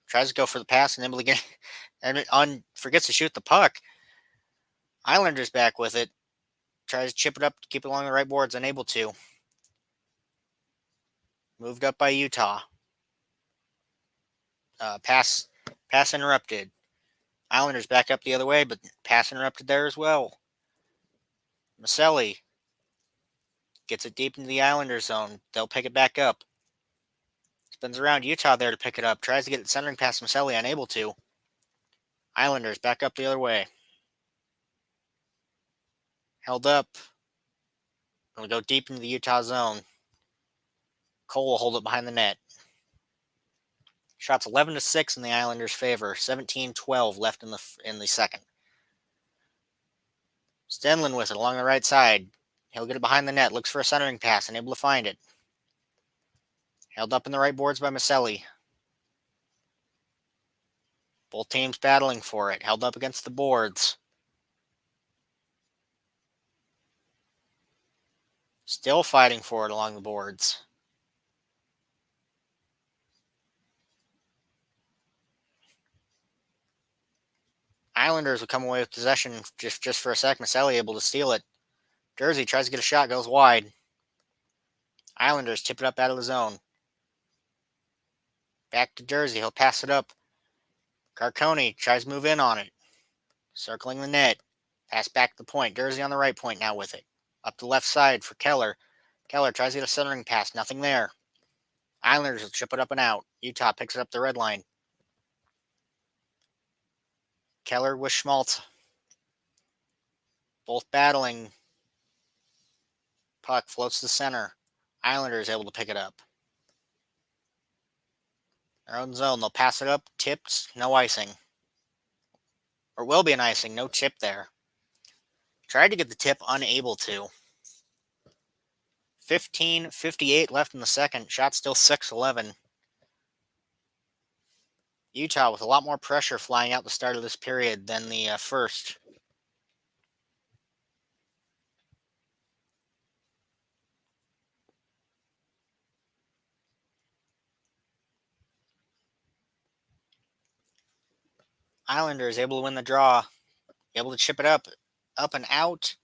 Tries to go for the pass and able to get and forgets to shoot the puck. Islanders back with it. Tries to chip it up to keep it along the right boards. Unable to. Moved up by Utah. Pass interrupted. Islanders back up the other way, but pass interrupted there as well. Maselli gets it deep into the Islanders zone. They'll pick it back up. Spins around. Utah there to pick it up. Tries to get it centering past Maselli. Unable to. Islanders back up the other way. Held up. Going to go deep into the Utah zone. Cole will hold it behind the net. Shots 11-6 in the Islanders' favor. 17-12 left in the second. Stenlund with it along the right side. He'll get it behind the net. Looks for a centering pass and able to find it. Held up in the right boards by Maselli. Both teams battling for it. Held up against the boards. Still fighting for it along the boards. Islanders will come away with possession just for a sec. Maselli able to steal it. Jersey tries to get a shot, goes wide. Islanders tip it up out of the zone. Back to Jersey. He'll pass it up. Carcone tries to move in on it. Circling the net. Pass back to the point. Jersey on the right point now with it. Up the left side for Keller. Keller tries to get a centering pass. Nothing there. Islanders will chip it up and out. Utah picks it up the red line. Keller with Schmaltz. Both battling. Puck floats to center. Islanders able to pick it up. Their own zone. They'll pass it up. Tipped. No icing. Or will be an icing. No tip there. Tried to get the tip. Unable to. 15:58 left in the second. Shot still 6-11. Utah with a lot more pressure flying out the start of this period than the first. Islanders able to win the draw. Able to chip it up and out.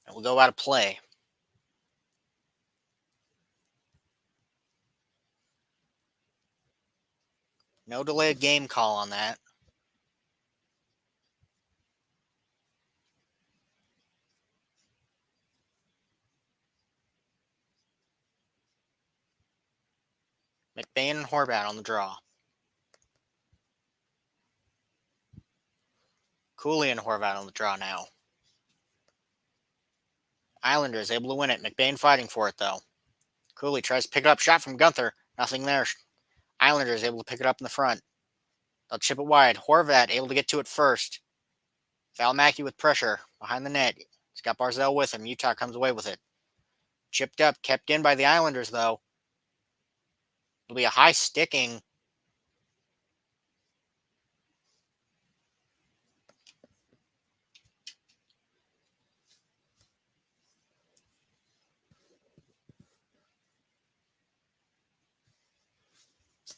And we'll go out of play. No delayed game call on that. McBain and Horvat on the draw. Cooley and Horvat on the draw now. Islanders able to win it. McBain fighting for it, though. Cooley tries to pick it up. Shot from Gunther. Nothing there. Islanders able to pick it up in the front. They'll chip it wide. Horvat able to get to it first. Valimaki with pressure behind the net. He's got Barzal with him. Utah comes away with it. Chipped up. Kept in by the Islanders, though. It'll be a high sticking.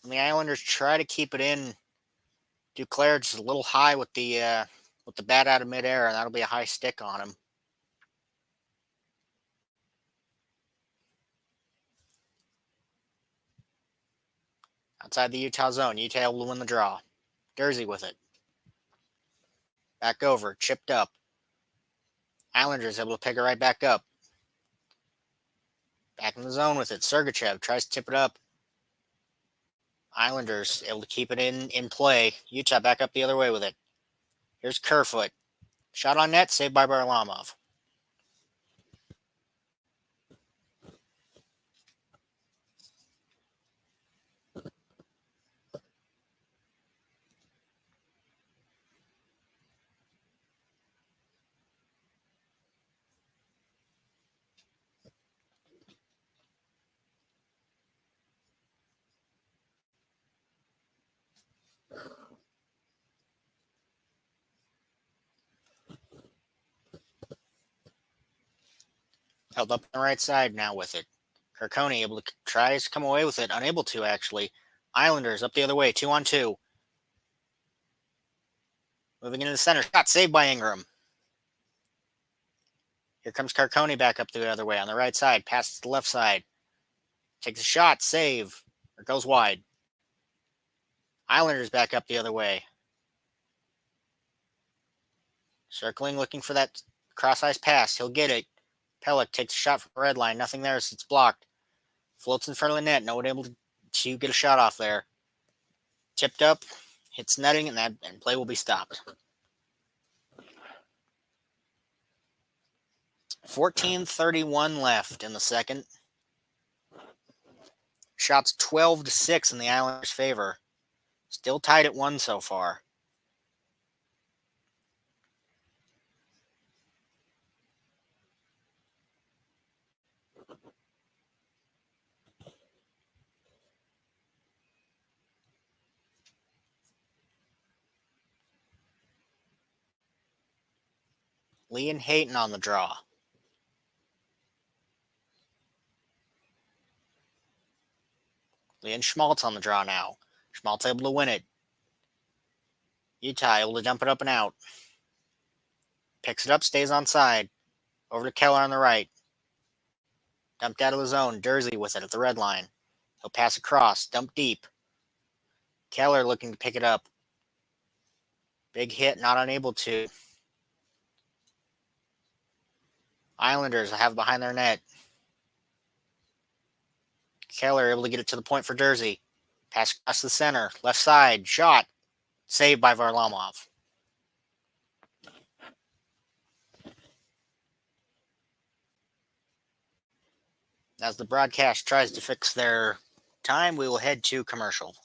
And the Islanders try to keep it in. Duclair just a little high with the bat out of midair, and that'll be a high stick on him. Outside the Utah zone, Utah able to win the draw. Jersey with it. Back over, chipped up. Islanders able to pick it right back up. Back in the zone with it. Sergachev tries to tip it up. Islanders able to keep it in play. Utah back up the other way with it. Here's Kerfoot. Shot on net, saved by Varlamov. Held up on the right side now with it. Carcone able to tries to come away with it, unable to actually. Islanders up the other way, 2-on-2. Moving into the center, shot saved by Ingram. Here comes Carcone back up the other way on the right side, passes to the left side. Takes a shot, save, or goes wide. Islanders back up the other way. Circling, looking for that cross-ice pass. He'll get it. Pellick takes a shot from the red line. Nothing there, so it's blocked. Floats in front of the net. No one able to get a shot off there. Tipped up, hits netting, and play will be stopped. 14:31 left in the second. Shots 12-6 in the Islanders' favor. Still tied at 1 so far. Lee and Hayton on the draw. Lee and Schmaltz on the draw now. Schmaltz able to win it. Utah able to dump it up and out. Picks it up, stays on side. Over to Keller on the right. Dumped out of the zone. Dursey with it at the red line. He'll pass across. Dump deep. Keller looking to pick it up. Big hit, not unable to. Islanders have behind their net. Keller able to get it to the point for Dursey. Pass across the center. Left side. Shot. Saved by Varlamov. As the broadcast tries to fix their time, we will head to commercial.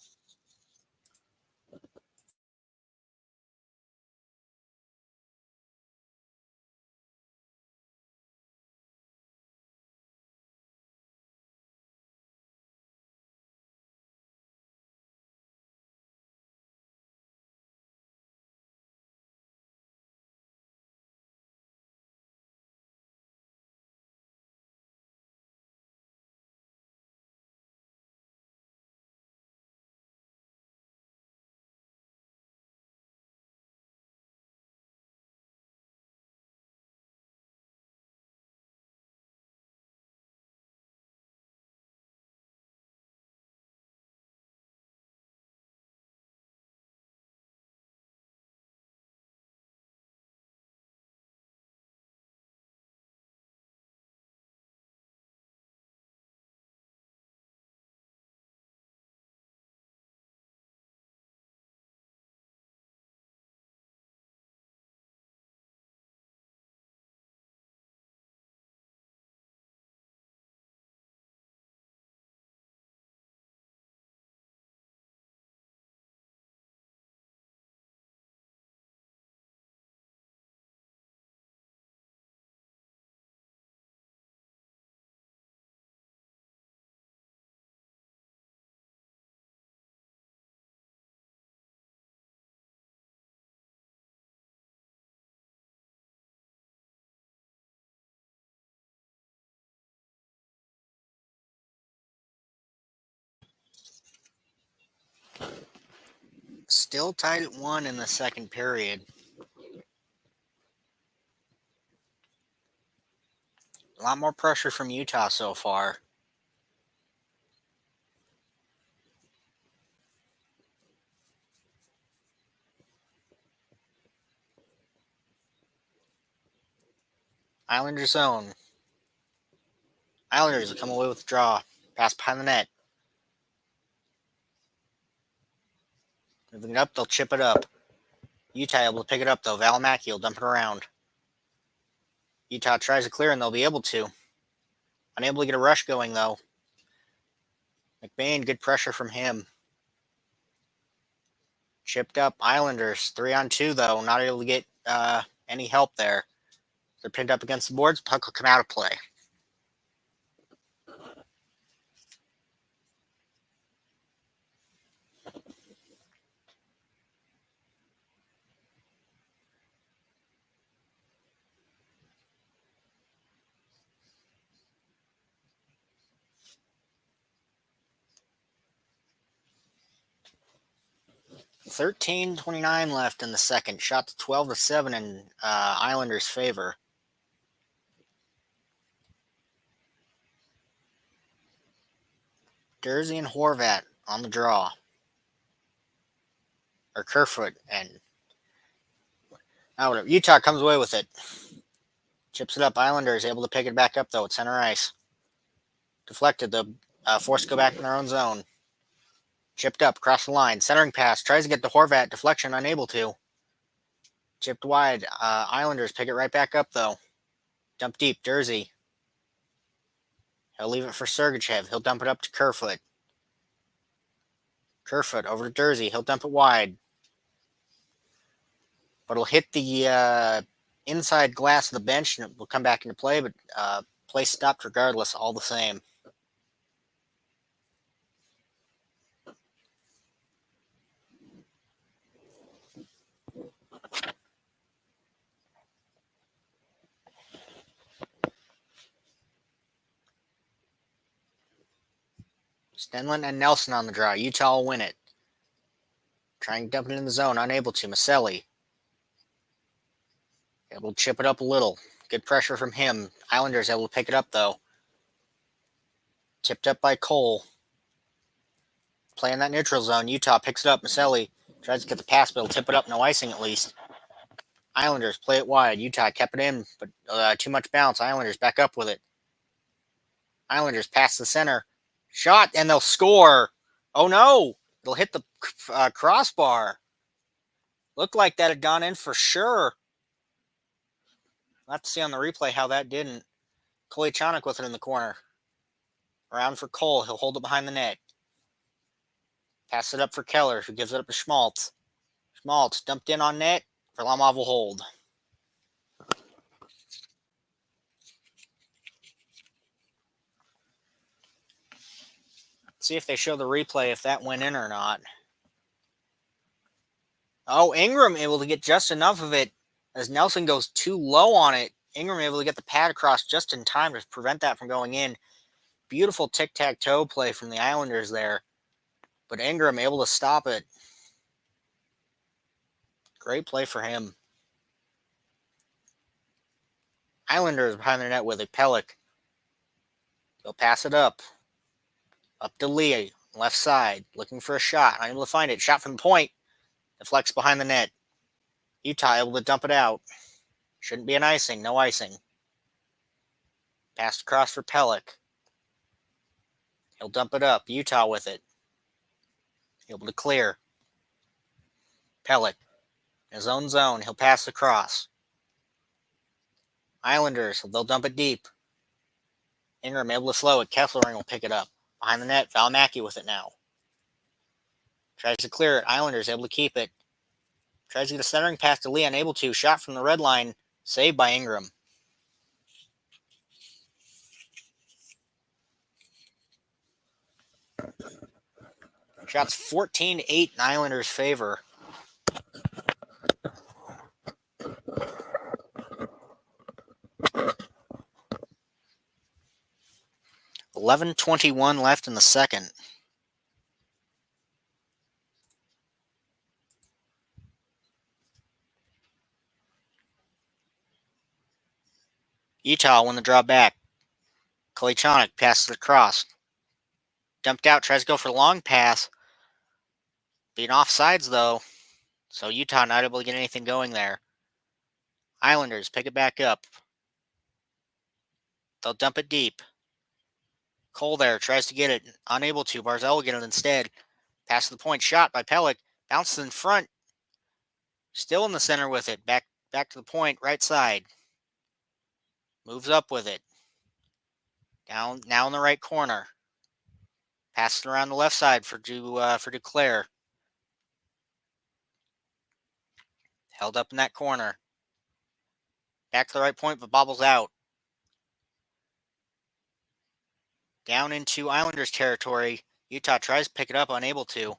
Still tied at 1 in the second period. A lot more pressure from Utah so far. Islanders zone. Islanders will come away with the draw. Pass behind the net. Moving it up, they'll chip it up. Utah able to pick it up, though. Valimaki will dump it around. Utah tries to clear, and they'll be able to. Unable to get a rush going, though. McBain, good pressure from him. Chipped up. Islanders, 3-on-2, though. Not able to get any help there. They're pinned up against the boards. Puck will come out of play. 13:29 left in the second. Shot to 12-7 in Islanders' favor. Jersey and Horvat on the draw. Or Kerfoot and whatever. Utah comes away with it. Chips it up. Islanders able to pick it back up though at center ice. Deflected. The forced to go back in their own zone. Chipped up across the line. Centering pass. Tries to get the Horvat. Deflection. Unable to. Chipped wide. Islanders pick it right back up though. Dump deep. Jersey. He'll leave it for Sergachev. He'll dump it up to Kerfoot. Kerfoot over to Jersey. He'll dump it wide. But it'll hit the inside glass of the bench and it will come back into play, but play stopped regardless, all the same. Stenlund and Nelson on the draw. Utah will win it. Trying to dump it in the zone, unable to. Maselli able to chip it up a little. Good pressure from him. Islanders able to pick it up though. Tipped up by Cole. Play in that neutral zone. Utah picks it up. Maselli tries to get the pass, but he'll tip it up. No icing at least. Islanders play it wide. Utah kept it in, but too much bounce. Islanders back up with it. Islanders pass the center. Shot, and they'll score. Oh, no. It'll hit the crossbar. Looked like that had gone in for sure. We'll have to see on the replay how that didn't. Kolyachonok with it in the corner. Around for Cole. He'll hold it behind the net. Pass it up for Keller, who gives it up to Schmaltz. Schmaltz dumped in on net. Varlamov will hold. See if they show the replay if that went in or not. Oh, Ingram able to get just enough of it as Nelson goes too low on it. Ingram able to get the pad across just in time to prevent that from going in. Beautiful tic-tac-toe play from the Islanders there. But Ingram able to stop it. Great play for him. Islanders behind their net with it. Pelech. They'll pass it up. Up to Lee, left side, looking for a shot. Unable to find it. Shot from the point. Deflects behind the net. Utah able to dump it out. Shouldn't be an icing. No icing. Passed across for Pelech. He'll dump it up. Utah with it. Able to clear. Pelech. In his own zone. He'll pass across. Islanders. They'll dump it deep. Ingram able to slow it. Kessler will pick it up. Behind the net. Valimaki with it now. Tries to clear it. Islanders able to keep it. Tries to get a centering pass to Lee. Unable to. Shot from the red line. Saved by Ingram. Shots 14-8 in Islanders' favor. $11:21 left in the second. Utah won the draw back. Kolyachonok passes it across. Dumped out, tries to go for a long pass. Being offsides though, so Utah not able to get anything going there. Islanders pick it back up. They'll dump it deep. Cole there tries to get it, unable to. Barzal will get it instead. Pass to the point, shot by Pelech. Bounces in front. Still in the center with it. Back to the point, right side. Moves up with it. Down now in the right corner. Passes it around the left side for Duclair. Held up in that corner. Back to the right point, but bobbles out. Down into Islanders territory. Utah tries to pick it up, unable to.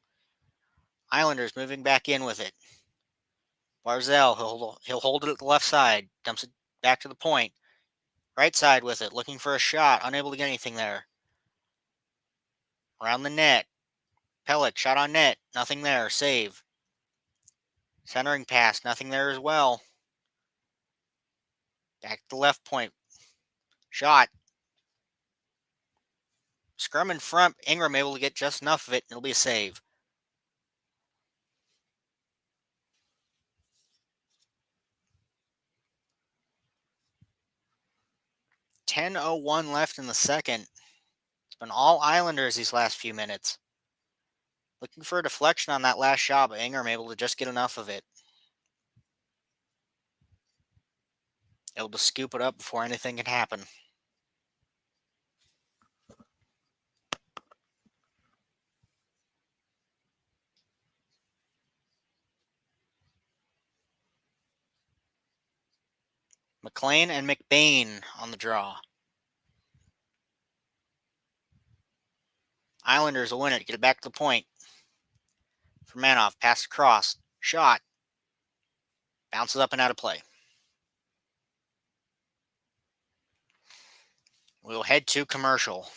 Islanders moving back in with it. Barzal, he'll hold it at the left side. Dumps it back to the point. Right side with it, looking for a shot. Unable to get anything there. Around the net. Pelech, shot on net. Nothing there. Save. Centering pass, nothing there as well. Back to the left point. Shot. Scrum in front. Ingram able to get just enough of it, and it'll be a save. .10:01 left in the second. It's been all Islanders these last few minutes. Looking for a deflection on that last shot, but Ingram able to just get enough of it. Able to scoop it up before anything can happen. McLean and McBain on the draw. Islanders will win it. Get it back to the point. For Manoff, pass across. Shot. Bounces up and out of play. We'll head to commercial.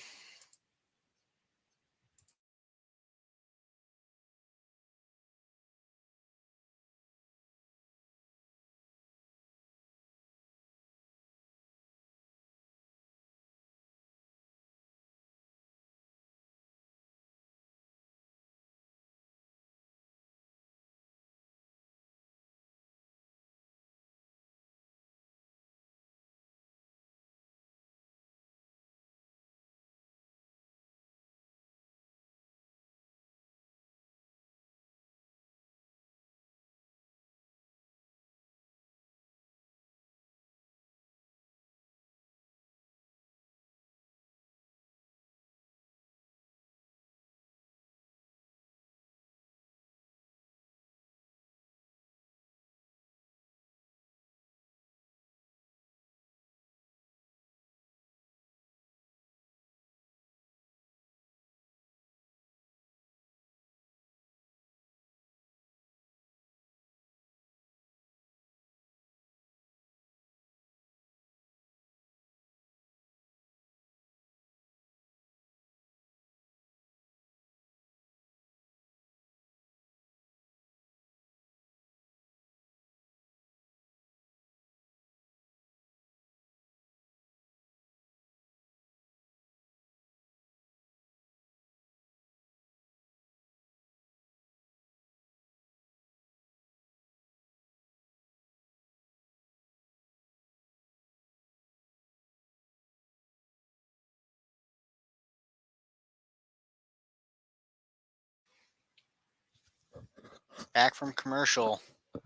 Back from commercial. A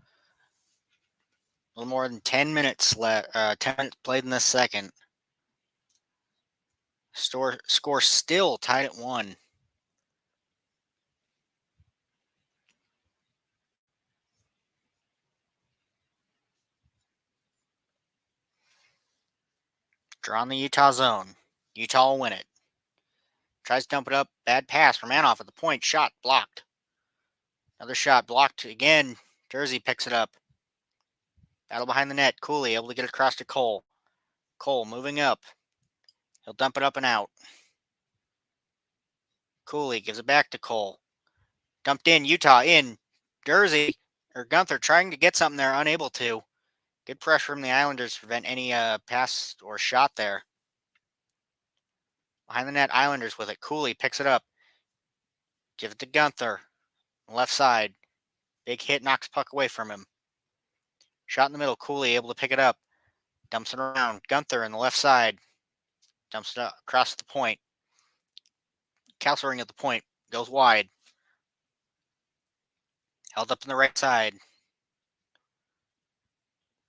little more than 10 minutes left. 10 minutes played in the second. Score still tied at 1. Draw in the Utah zone. Utah will win it. Tries to dump it up. Bad pass from Manoff at the point. Shot blocked. Another shot blocked again. Jersey picks it up. Battle behind the net. Cooley able to get it across to Cole. Cole moving up. He'll dump it up and out. Cooley gives it back to Cole. Dumped in. Utah in. Jersey or Gunther trying to get something there. Unable to. Good pressure from the Islanders to prevent any pass or shot there. Behind the net, Islanders with it. Cooley picks it up. Give it to Gunther. Left side. Big hit knocks puck away from him. Shot in the middle. Cooley able to pick it up. Dumps it around. Gunther in the left side. Dumps it across the point. Kesselring at the point. Goes wide. Held up in the right side.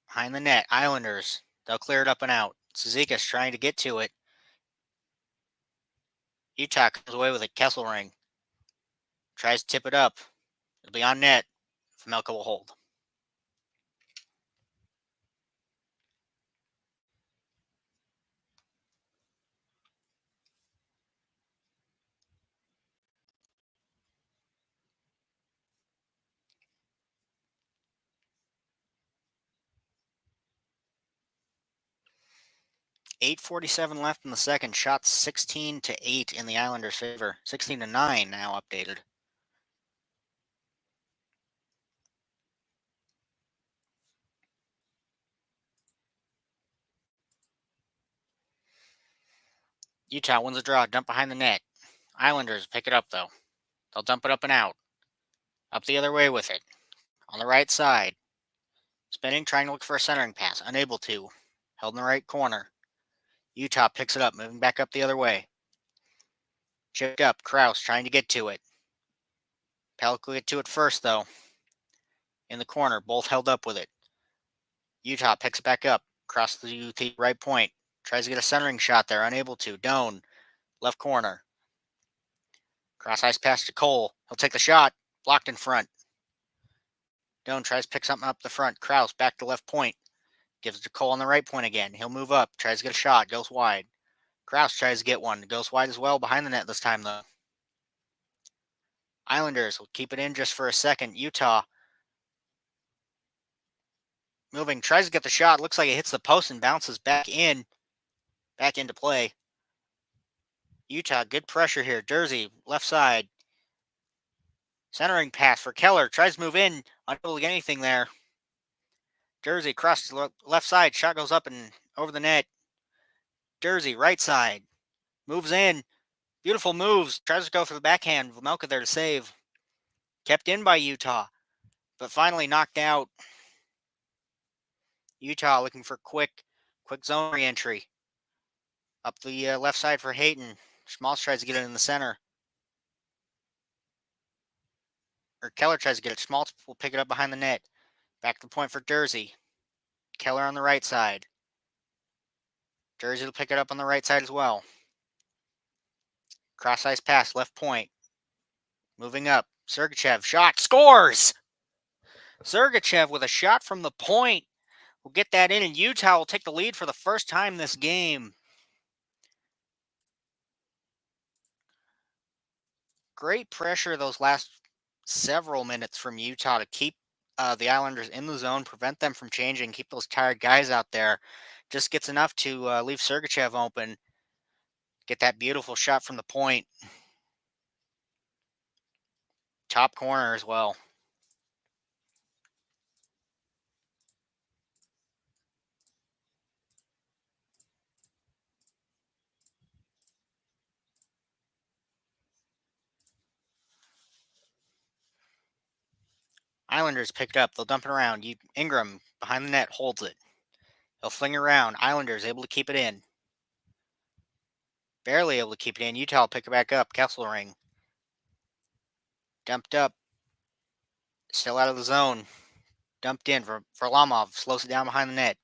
Behind the net, Islanders. They'll clear it up and out. Cizikas trying to get to it. Utah comes away with it. Kesselring tries to tip it up. It'll be on net. Vejmelka will hold. .847 left in the second. Shots 16-8 in the Islanders' favor. 16-9 now updated. Utah wins a draw. Dump behind the net. Islanders pick it up, though. They'll dump it up and out. Up the other way with it. On the right side. Spinning, trying to look for a centering pass. Unable to. Held in the right corner. Utah picks it up, moving back up the other way. Chipped up. Kraus trying to get to it. Pellick will get to it first, though. In the corner. Both held up with it. Utah picks it back up. Across the right point. Tries to get a centering shot there. Unable to. Doan. Left corner. Cross ice pass to Cole. He'll take the shot. Blocked in front. Doan tries to pick something up the front. Kraus back to left point. Gives it to Cole on the right point again. He'll move up. Tries to get a shot. Goes wide. Kraus tries to get one. Goes wide as well. Behind the net this time, though. Islanders will keep it in just for a second. Utah moving. Tries to get the shot. Looks like it hits the post and bounces back into play. Utah, good pressure here. Jersey, left side. Centering pass for Keller. Tries to move in. Unable to get anything there. Jersey across to the left side. Shot goes up and over the net. Jersey, right side. Moves in. Beautiful moves. Tries to go for the backhand. Vmelka there to save. Kept in by Utah. But finally knocked out. Utah looking for quick zone re-entry. Up the left side for Hayton. Schmaltz tries to get it in the center. Or Keller tries to get it. Schmaltz will pick it up behind the net. Back to the point for Jersey. Keller on the right side. Jersey will pick it up on the right side as well. Cross ice pass, left point. Moving up. Sergachev, shot, scores! Sergachev with a shot from the point. Will get that in, and Utah will take the lead for the first time this game. Great pressure those last several minutes from Utah to keep the Islanders in the zone, prevent them from changing, keep those tired guys out there. Just gets enough to leave Sergachev open. Get that beautiful shot from the point. Top corner as well. Islanders picked up. They'll dump it around. Ingram behind the net holds it. He'll fling it around. Islanders able to keep it in. Barely able to keep it in. Utah will pick it back up. Kesselring. Dumped up. Still out of the zone. Dumped in for Lamov. Slows it down behind the net.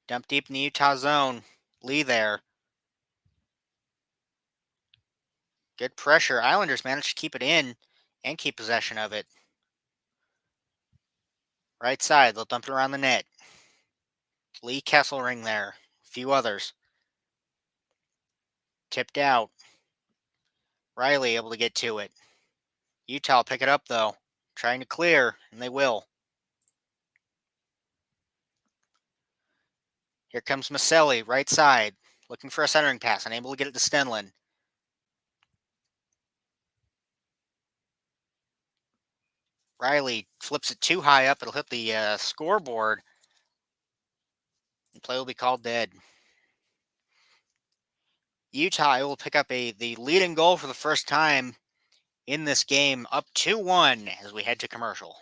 Dumped deep in the Utah zone. Lee there. Good pressure. Islanders managed to keep it in and keep possession of it. Right side. They'll dump it around the net. Lee Kesselring there. A few others. Tipped out. Riley able to get to it. Utah will pick it up, though. Trying to clear, and they will. Here comes Maselli, right side. Looking for a centering pass. Unable to get it to Stenlin. Riley flips it too high up. It'll hit the scoreboard. And play will be called dead. Utah will pick up the leading goal for the first time in this game, up 2-1 as we head to commercial.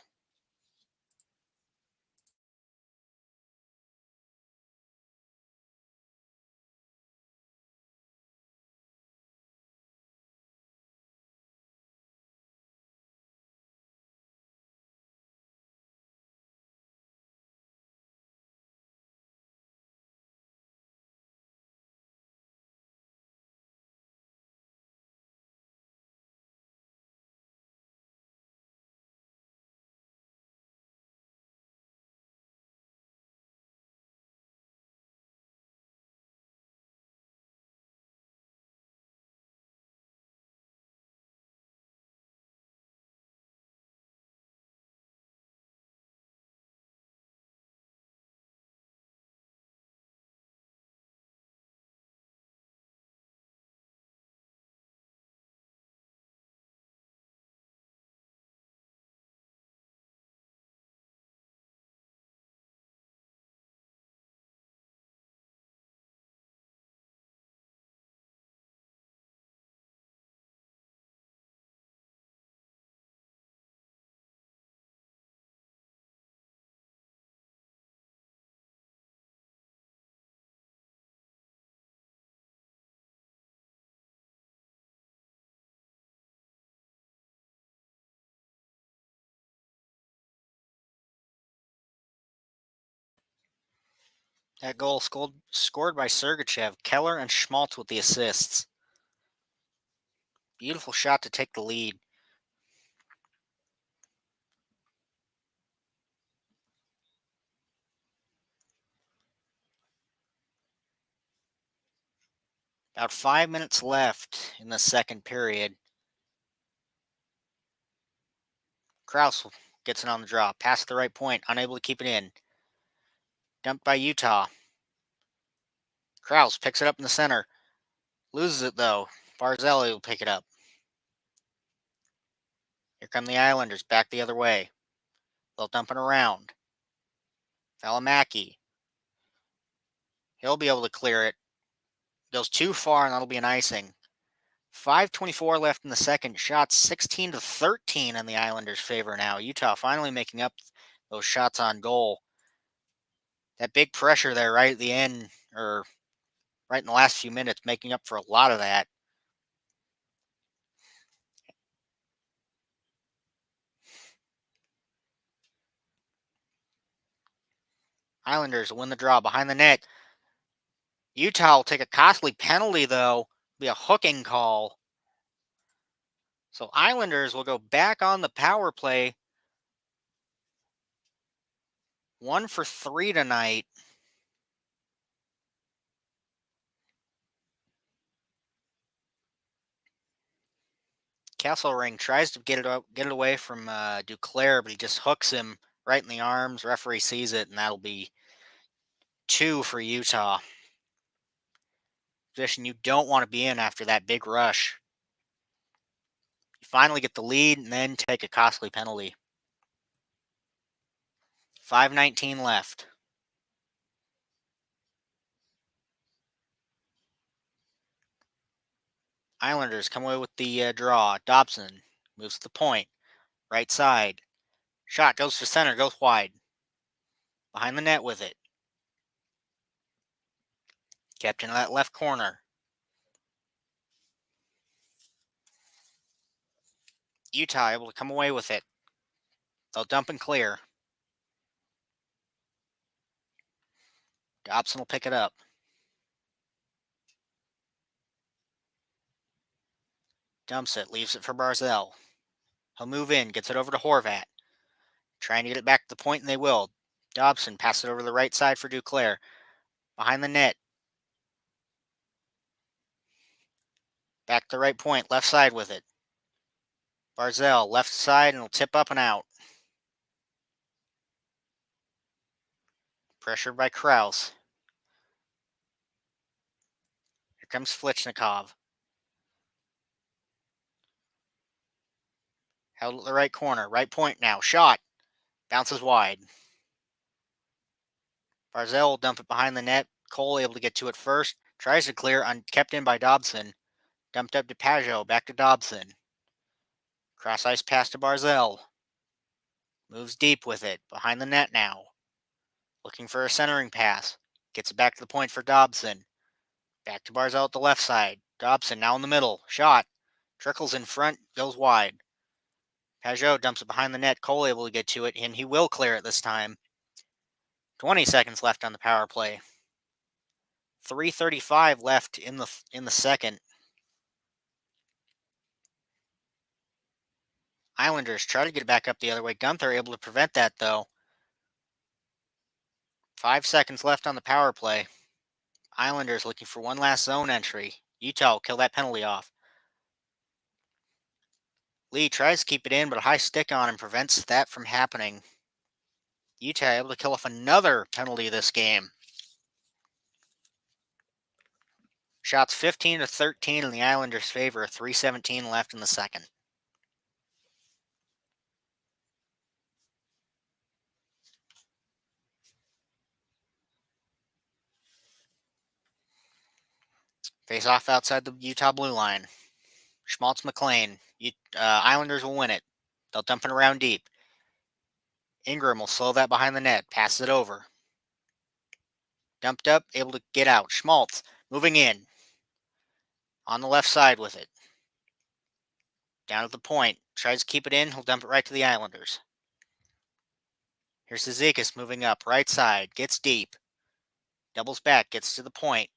That goal scored by Sergachev, Keller, and Schmaltz with the assists. Beautiful shot to take the lead. About 5 minutes left in the second period. Kraus gets it on the draw. Pass at the right point, unable to keep it in. Dumped by Utah. Kraus picks it up in the center. Loses it though. Barzell will pick it up. Here come the Islanders back the other way. They'll dump it around. Valimaki. He'll be able to clear it. Goes too far and that'll be an icing. 5:24 left in the second. Shots 16-13 in the Islanders' favor now. Utah finally making up those shots on goal. That big pressure there right at the end, or right in the last few minutes, making up for a lot of that. Islanders win the draw behind the net. Utah will take a costly penalty, though. Be a hooking call. So Islanders will go back on the power play. 1 for 3 tonight. Kesselring tries to get it away from Duclair, but he just hooks him right in the arms. Referee sees it, and that'll be 2 for Utah. Position you don't want to be in after that big rush. You finally get the lead and then take a costly penalty. 5:19 left. Islanders come away with the draw. Dobson moves to the point. Right side. Shot goes to center, goes wide. Behind the net with it. Kept into that left corner. Utah able to come away with it. They'll dump and clear. Dobson will pick it up. Dumps it, leaves it for Barzell. He'll move in, gets it over to Horvat. Trying to get it back to the point, and they will. Dobson passes it over to the right side for Duclair. Behind the net. Back to the right point, left side with it. Barzell, left side, and will tip up and out. Pressured by Kraus. Here comes Flichnikov. Held at the right corner. Right point now. Shot. Bounces wide. Barzell will dump it behind the net. Cole able to get to it first. Tries to clear. Kept in by Dobson. Dumped up to Pajot. Back to Dobson. Cross ice pass to Barzell. Moves deep with it. Behind the net now. Looking for a centering pass. Gets it back to the point for Dobson. Back to Barzell at the left side. Dobson now in the middle. Shot. Trickles in front. Goes wide. Pajot dumps it behind the net. Cole able to get to it, and he will clear it this time. 20 seconds left on the power play. 3:35 left in the second. Islanders try to get it back up the other way. Gunther able to prevent that, though. 5 seconds left on the power play. Islanders looking for one last zone entry. Utah will kill that penalty off. Lee tries to keep it in, but a high stick on him prevents that from happening. Utah able to kill off another penalty this game. Shots 15-13 in the Islanders' favor. 3:17 left in the second. Face off outside the Utah blue line. Schmaltz McLean. Islanders will win it. They'll dump it around deep. Ingram will slow that behind the net. Passes it over. Dumped up, able to get out. Schmaltz moving in. On the left side with it. Down at the point. Tries to keep it in. He'll dump it right to the Islanders. Here's Zizekas moving up. Right side. Gets deep. Doubles back, gets to the point.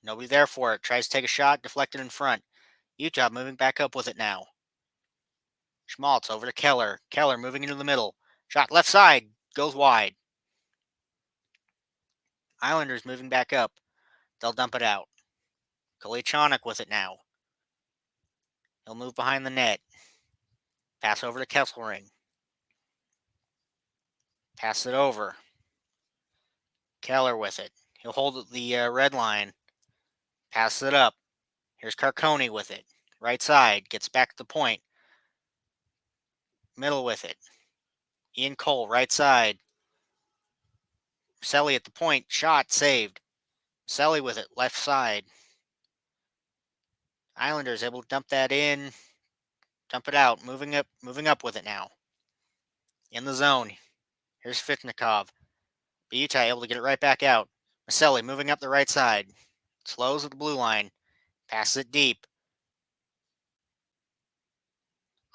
Nobody there for it. Tries to take a shot, deflected in front. Utah moving back up with it now. Schmaltz over to Keller. Keller moving into the middle. Shot left side. Goes wide. Islanders moving back up. They'll dump it out. Kolyachonok with it now. He'll move behind the net. Pass over to Kesselring. Pass it over. Keller with it. He'll hold the red line. Pass it up. Here's Carcone with it. Right side. Gets back to the point. Middle with it. Ian Cole, right side. Selly at the point. Shot saved. Selly with it. Left side. Islanders able to dump that in. Dump it out. Moving up with it now. In the zone. Here's Fitchnikov. Utah able to get it right back out. Maselli moving up the right side. Slows at the blue line. Passes it deep.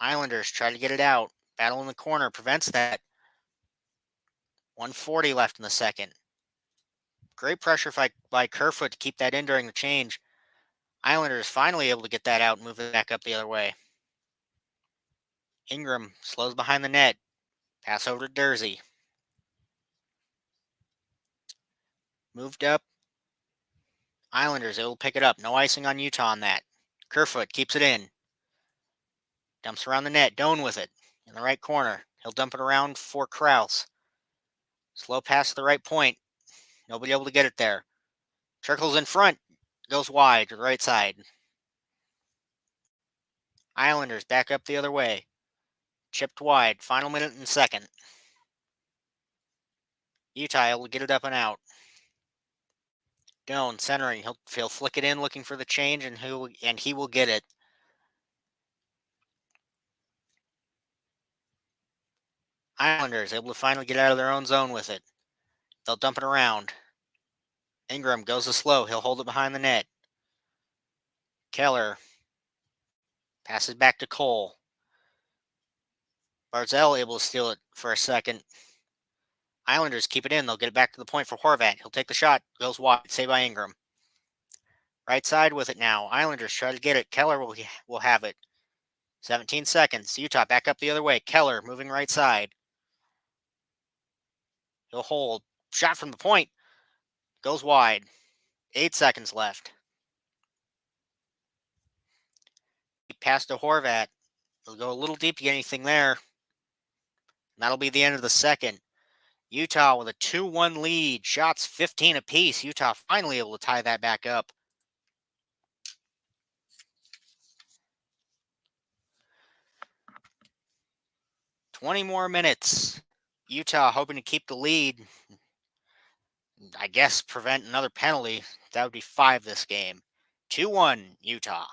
Islanders try to get it out. Battle in the corner prevents that. 1:40 left in the second. Great pressure by Kerfoot to keep that in during the change. Islanders finally able to get that out and move it back up the other way. Ingram slows behind the net. Pass over to Dursey. Moved up. Islanders able to pick it up. No icing on Utah on that. Kerfoot keeps it in. Dumps around the net. Doan with it. In the right corner. He'll dump it around for Krause. Slow pass to the right point. Nobody able to get it there. Trickles in front. Goes wide to the right side. Islanders back up the other way. Chipped wide. Final minute and second. Utah able to get it up and out. Doan centering. He'll flick it in looking for the change, and he will get it. Islanders able to finally get out of their own zone with it. They'll dump it around. Ingram goes to slow. He'll hold it behind the net. Keller passes back to Cole. Barzell able to steal it for a second. Islanders keep it in. They'll get it back to the point for Horvat. He'll take the shot. Goes wide. Saved by Ingram. Right side with it now. Islanders try to get it. Keller will have it. 17 seconds. Utah back up the other way. Keller moving right side. He'll hold. Shot from the point. Goes wide. 8 seconds left. Pass to Horvat. He'll go a little deep to get anything there. And that'll be the end of the second. Utah with a 2-1 lead. Shots 15 apiece. Utah finally able to tie that back up. $20 more minutes. Utah hoping to keep the lead. I guess prevent another penalty. That would be 5 this game. 2-1 Utah.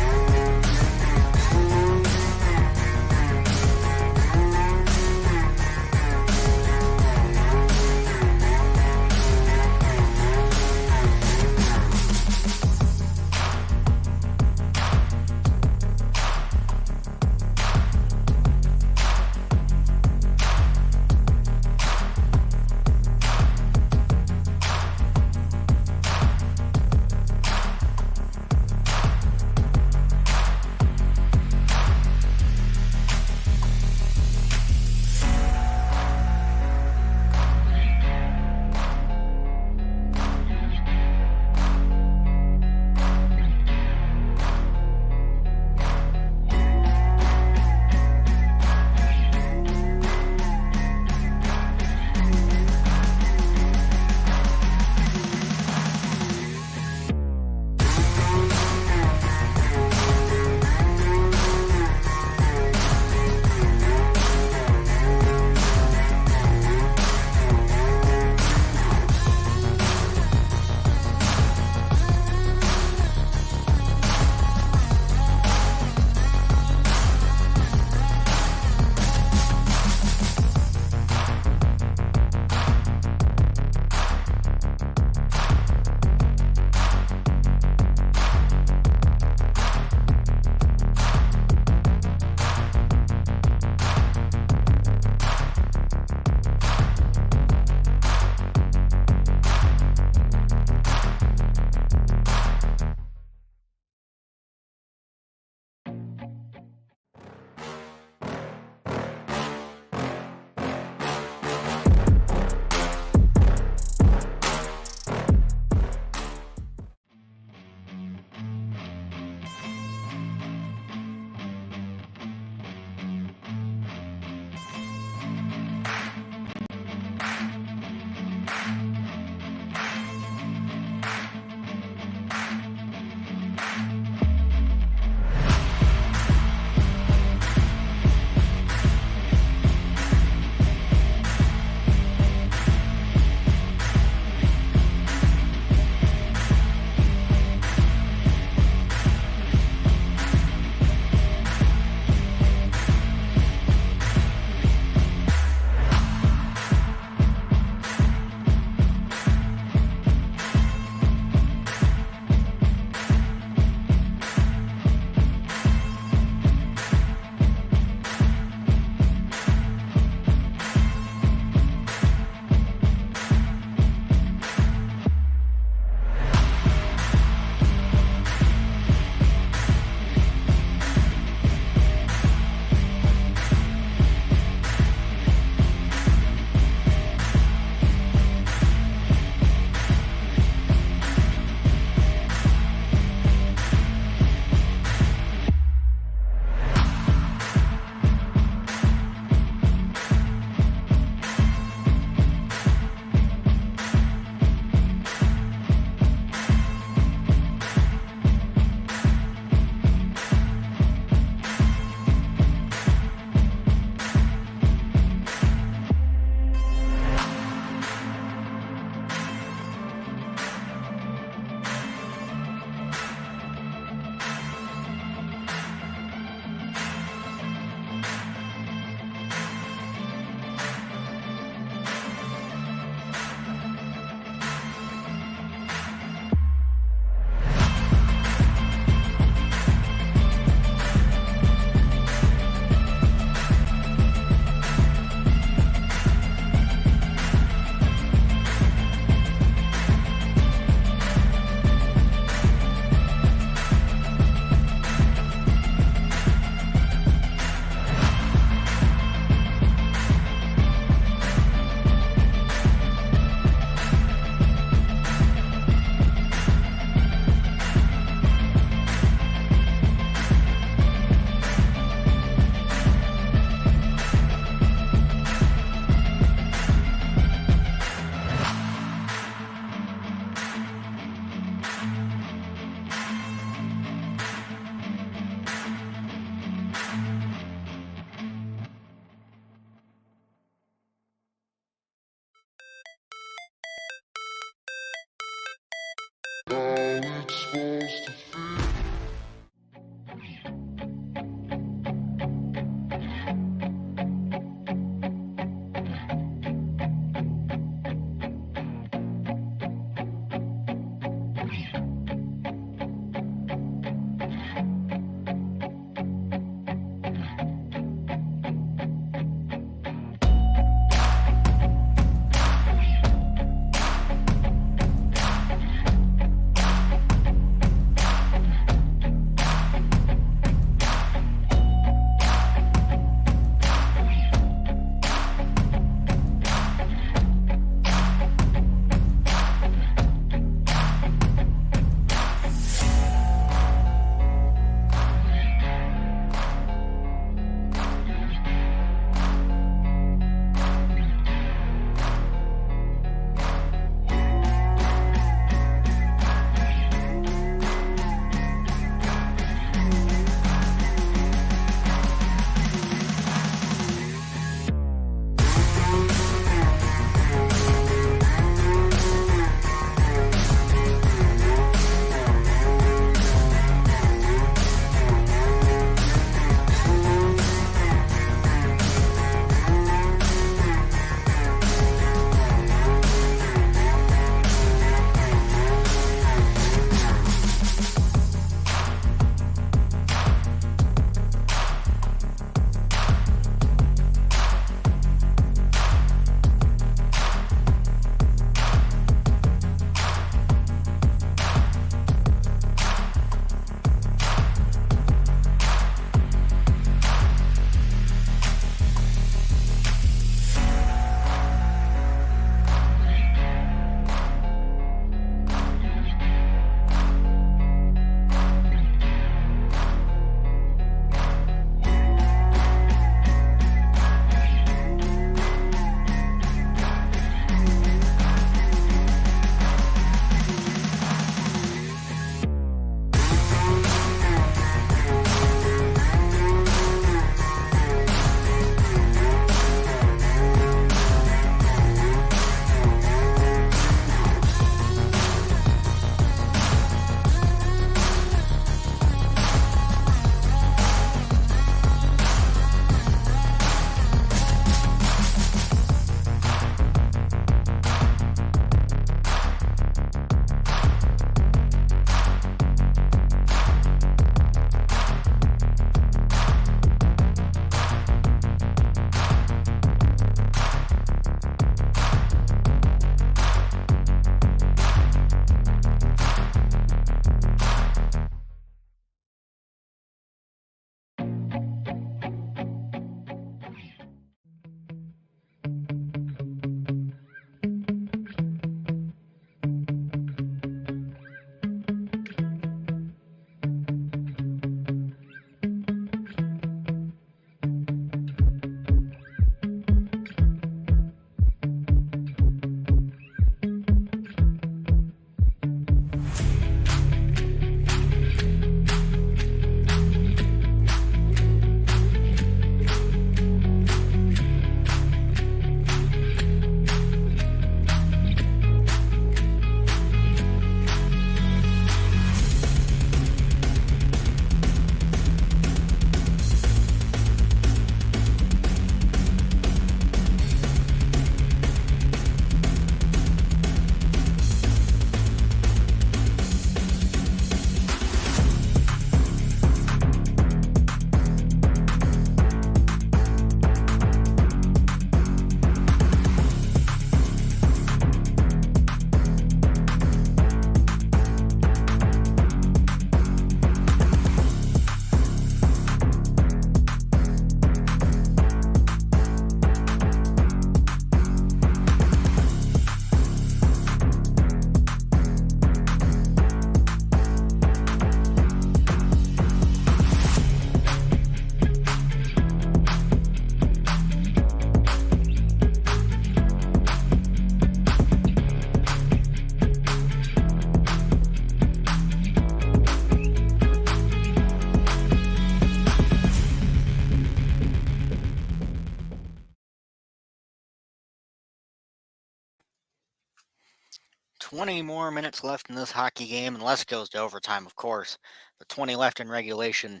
20 more minutes left in this hockey game, unless it goes to overtime, of course. But 20 left in regulation.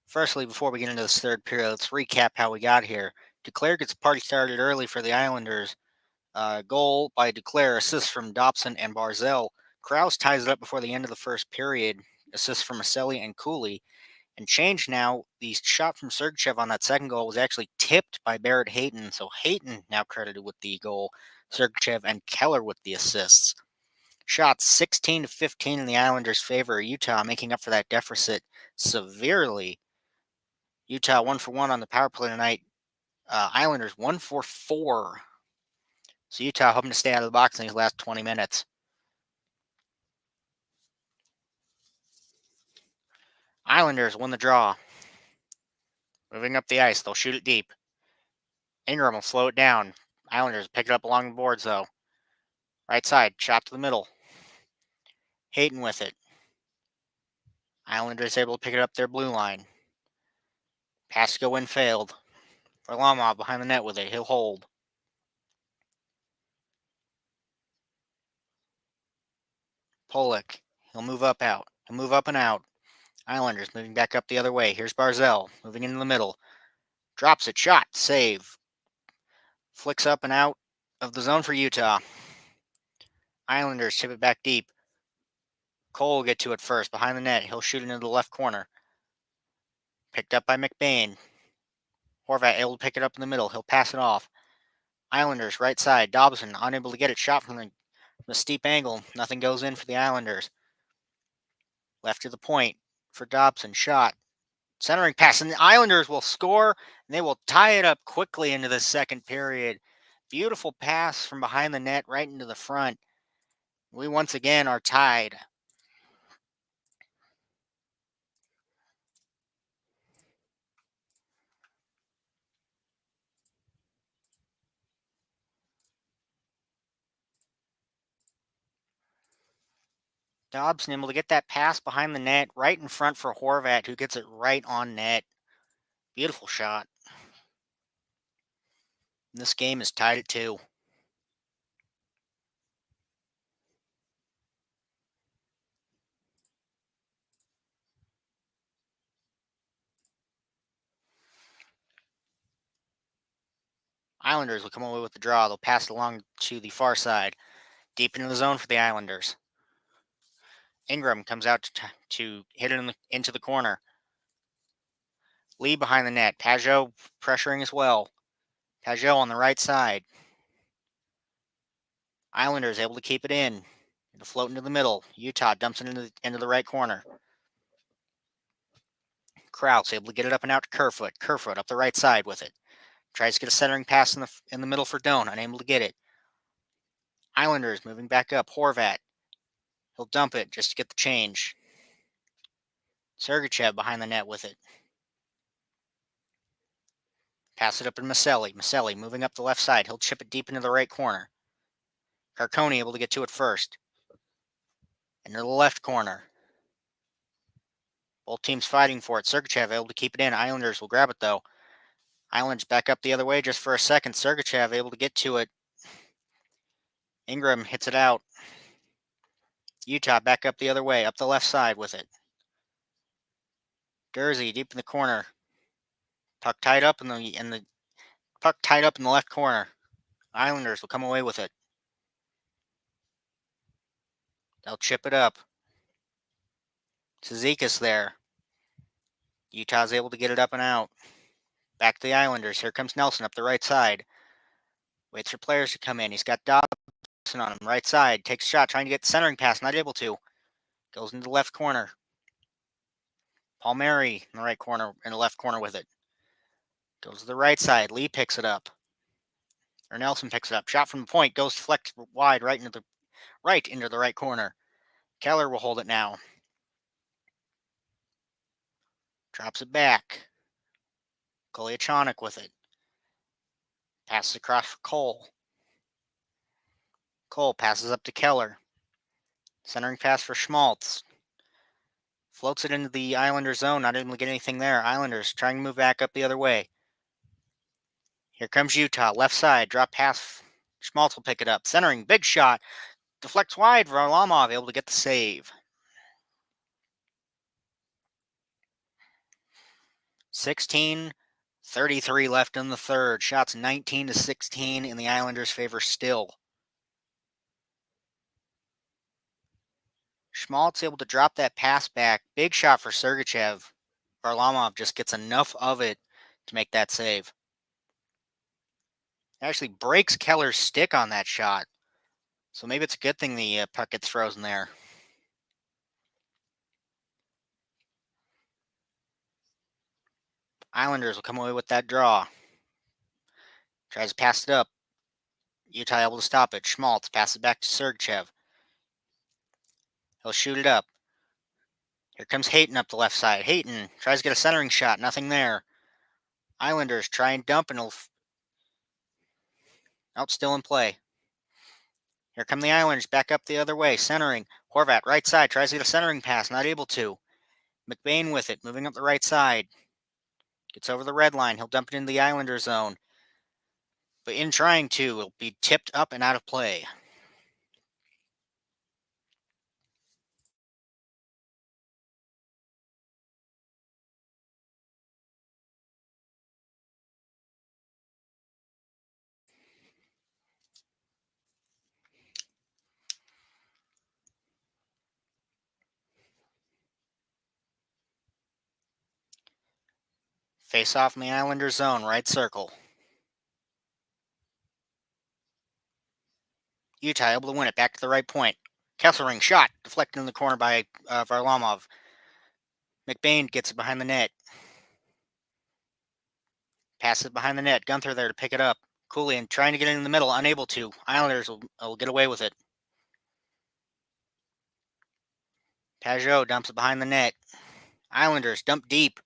Firstly, before we get into this third period, let's recap how we got here. Duclair gets the party started early for the Islanders. Goal by Duclair, assist from Dobson and Barzell. Krause ties it up before the end of the first period. Assists from Maselli and Cooley. And change now, the shot from Sergachev on that second goal was actually tipped by Barrett Hayton. So Hayton now credited with the goal. Sergachev and Keller with the assists. Shots 16-15 in the Islanders' favor. Utah making up for that deficit severely. Utah 1 for 1 on the power play tonight. Islanders 1 for 4. So Utah hoping to stay out of the box in these last 20 minutes. Islanders win the draw. Moving up the ice, they'll shoot it deep. Ingram will slow it down. Islanders pick it up along the boards, though. Right side, shot to the middle. Hayton with it. Islanders able to pick it up their blue line. Pass to go in failed. Varlamov behind the net with it. He'll hold. Pollock. He'll move up out. He'll move up and out. Islanders moving back up the other way. Here's Barzell moving into the middle. Drops it. Shot. Save. Flicks up and out of the zone for Utah. Islanders chip it back deep. Cole will get to it first. Behind the net. He'll shoot it into the left corner. Picked up by McBain. Horvat able to pick it up in the middle. He'll pass it off. Islanders right side. Dobson unable to get it. Shot from the steep angle. Nothing goes in for the Islanders. Left to the point for Dobson. Shot. Centering pass. And the Islanders will score. And they will tie it up quickly into the second period. Beautiful pass from behind the net right into the front. We once again are tied. Dobson able to get that pass behind the net right in front for Horvat, who gets it right on net. Beautiful shot. And this game is tied at 2. Islanders will come away with the draw. They'll pass it along to the far side. Deep into the zone for the Islanders. Ingram comes out to hit it into the corner. Lee behind the net. Pajot pressuring as well. Pajot on the right side. Islanders able to keep it in. It'll float into the middle. Utah dumps it into the right corner. Krause able to get it up and out to Kerfoot. Kerfoot up the right side with it. Tries to get a centering pass in the middle for Doan. Unable to get it. Islanders moving back up. Horvat. He'll dump it just to get the change. Sergachev behind the net with it. Pass it up to Maselli. Maselli moving up the left side. He'll chip it deep into the right corner. Carcone able to get to it first. Into the left corner. Both teams fighting for it. Sergachev able to keep it in. Islanders will grab it though. Islanders back up the other way just for a second. Sergachev able to get to it. Ingram hits it out. Utah back up the other way, up the left side with it. Jersey deep in the corner. Puck tied up in the puck tied up in the left corner. Islanders will come away with it. They'll chip it up. Cizikas there. Utah's able to get it up and out. Back to the Islanders. Here comes Nelson up the right side. Waits for players to come in. He's got Dobson on him. Right side. Takes a shot. Trying to get the centering pass. Not able to. Goes into the left corner. Palmieri in the right corner. In the left corner with it. Goes to the right side. Lee picks it up. Or Nelson picks it up. Shot from the point. Goes flex wide right into the right corner. Keller will hold it now. Drops it back. Goliachonik with it. Passes across for Cole. Cole passes up to Keller. Centering pass for Schmaltz. Floats it into the Islanders zone. Not able to get anything there. Islanders trying to move back up the other way. Here comes Utah. Left side. Drop pass. Schmaltz will pick it up. Centering. Big shot. deflects wide. Varlamov able to get the save. 16:33 left in the third. Shots 19-16 in the Islanders' favor still. Schmaltz able to drop that pass back. Big shot for Sergachev. Varlamov just gets enough of it to make that save. Actually breaks Keller's stick on that shot. So maybe it's a good thing the puck gets frozen there. Islanders will come away with that draw. Tries to pass it up. Utah able to stop it. Schmaltz passes it back to Sergachev. He'll shoot it up. Here comes Hayton up the left side. Hayton tries to get a centering shot. Nothing there. Islanders try and dump and out still in play. Here come the Islanders back up the other way. Centering. Horvat right side tries to get a centering pass. Not able to. McBain with it. Moving up the right side. Gets over the red line. He'll dump it into the Islander zone. But in trying to, it'll be tipped up and out of play. Face off in the Islander zone, right circle. Utah able to win it back to the right point. Kesselring shot, deflected in the corner by Varlamov. McBain gets it behind the net. Passes it behind the net. Gunther there to pick it up. Coolian trying to get it in the middle, unable to. Islanders will get away with it. Pajot dumps it behind the net. Islanders dump deep.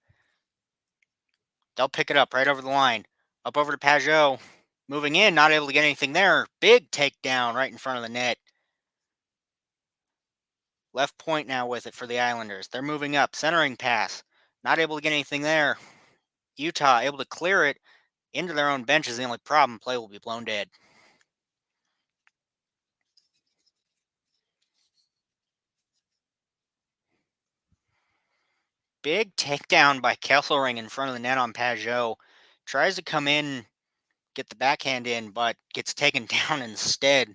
They'll pick it up right over the line. Up over to Pajot. Moving in, not able to get anything there. Big takedown right in front of the net. Left point now with it for the Islanders. They're moving up. Centering pass. Not able to get anything there. Utah able to clear it into their own bench is the only problem. Play will be blown dead. Big takedown by Kesselring in front of the net on Pajot. Tries to come in, get the backhand in, but gets taken down instead.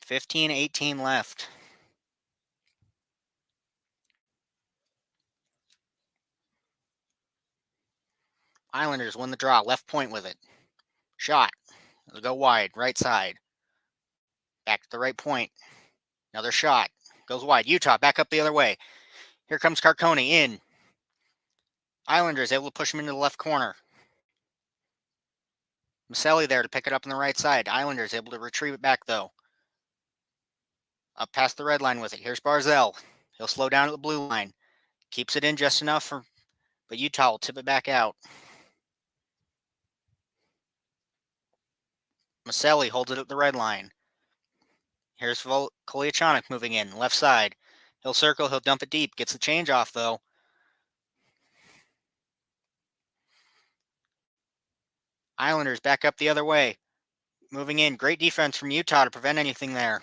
15-18 left. Islanders win the draw. Left point with it. Shot. It'll go wide. Right side. Back to the right point. Another shot. Goes wide. Utah back up the other way. Here comes Carcone in. Islanders able to push him into the left corner. Maselli there to pick it up on the right side. Islanders able to retrieve it back though. Up past the red line with it. Here's Barzell. He'll slow down at the blue line. Keeps it in just enough but Utah will tip it back out. Maselli holds it at the red line. Here's Koliachanik moving in, left side. He'll circle, he'll dump it deep. Gets the change off though. Islanders back up the other way. Moving in. Great defense from Utah to prevent anything there.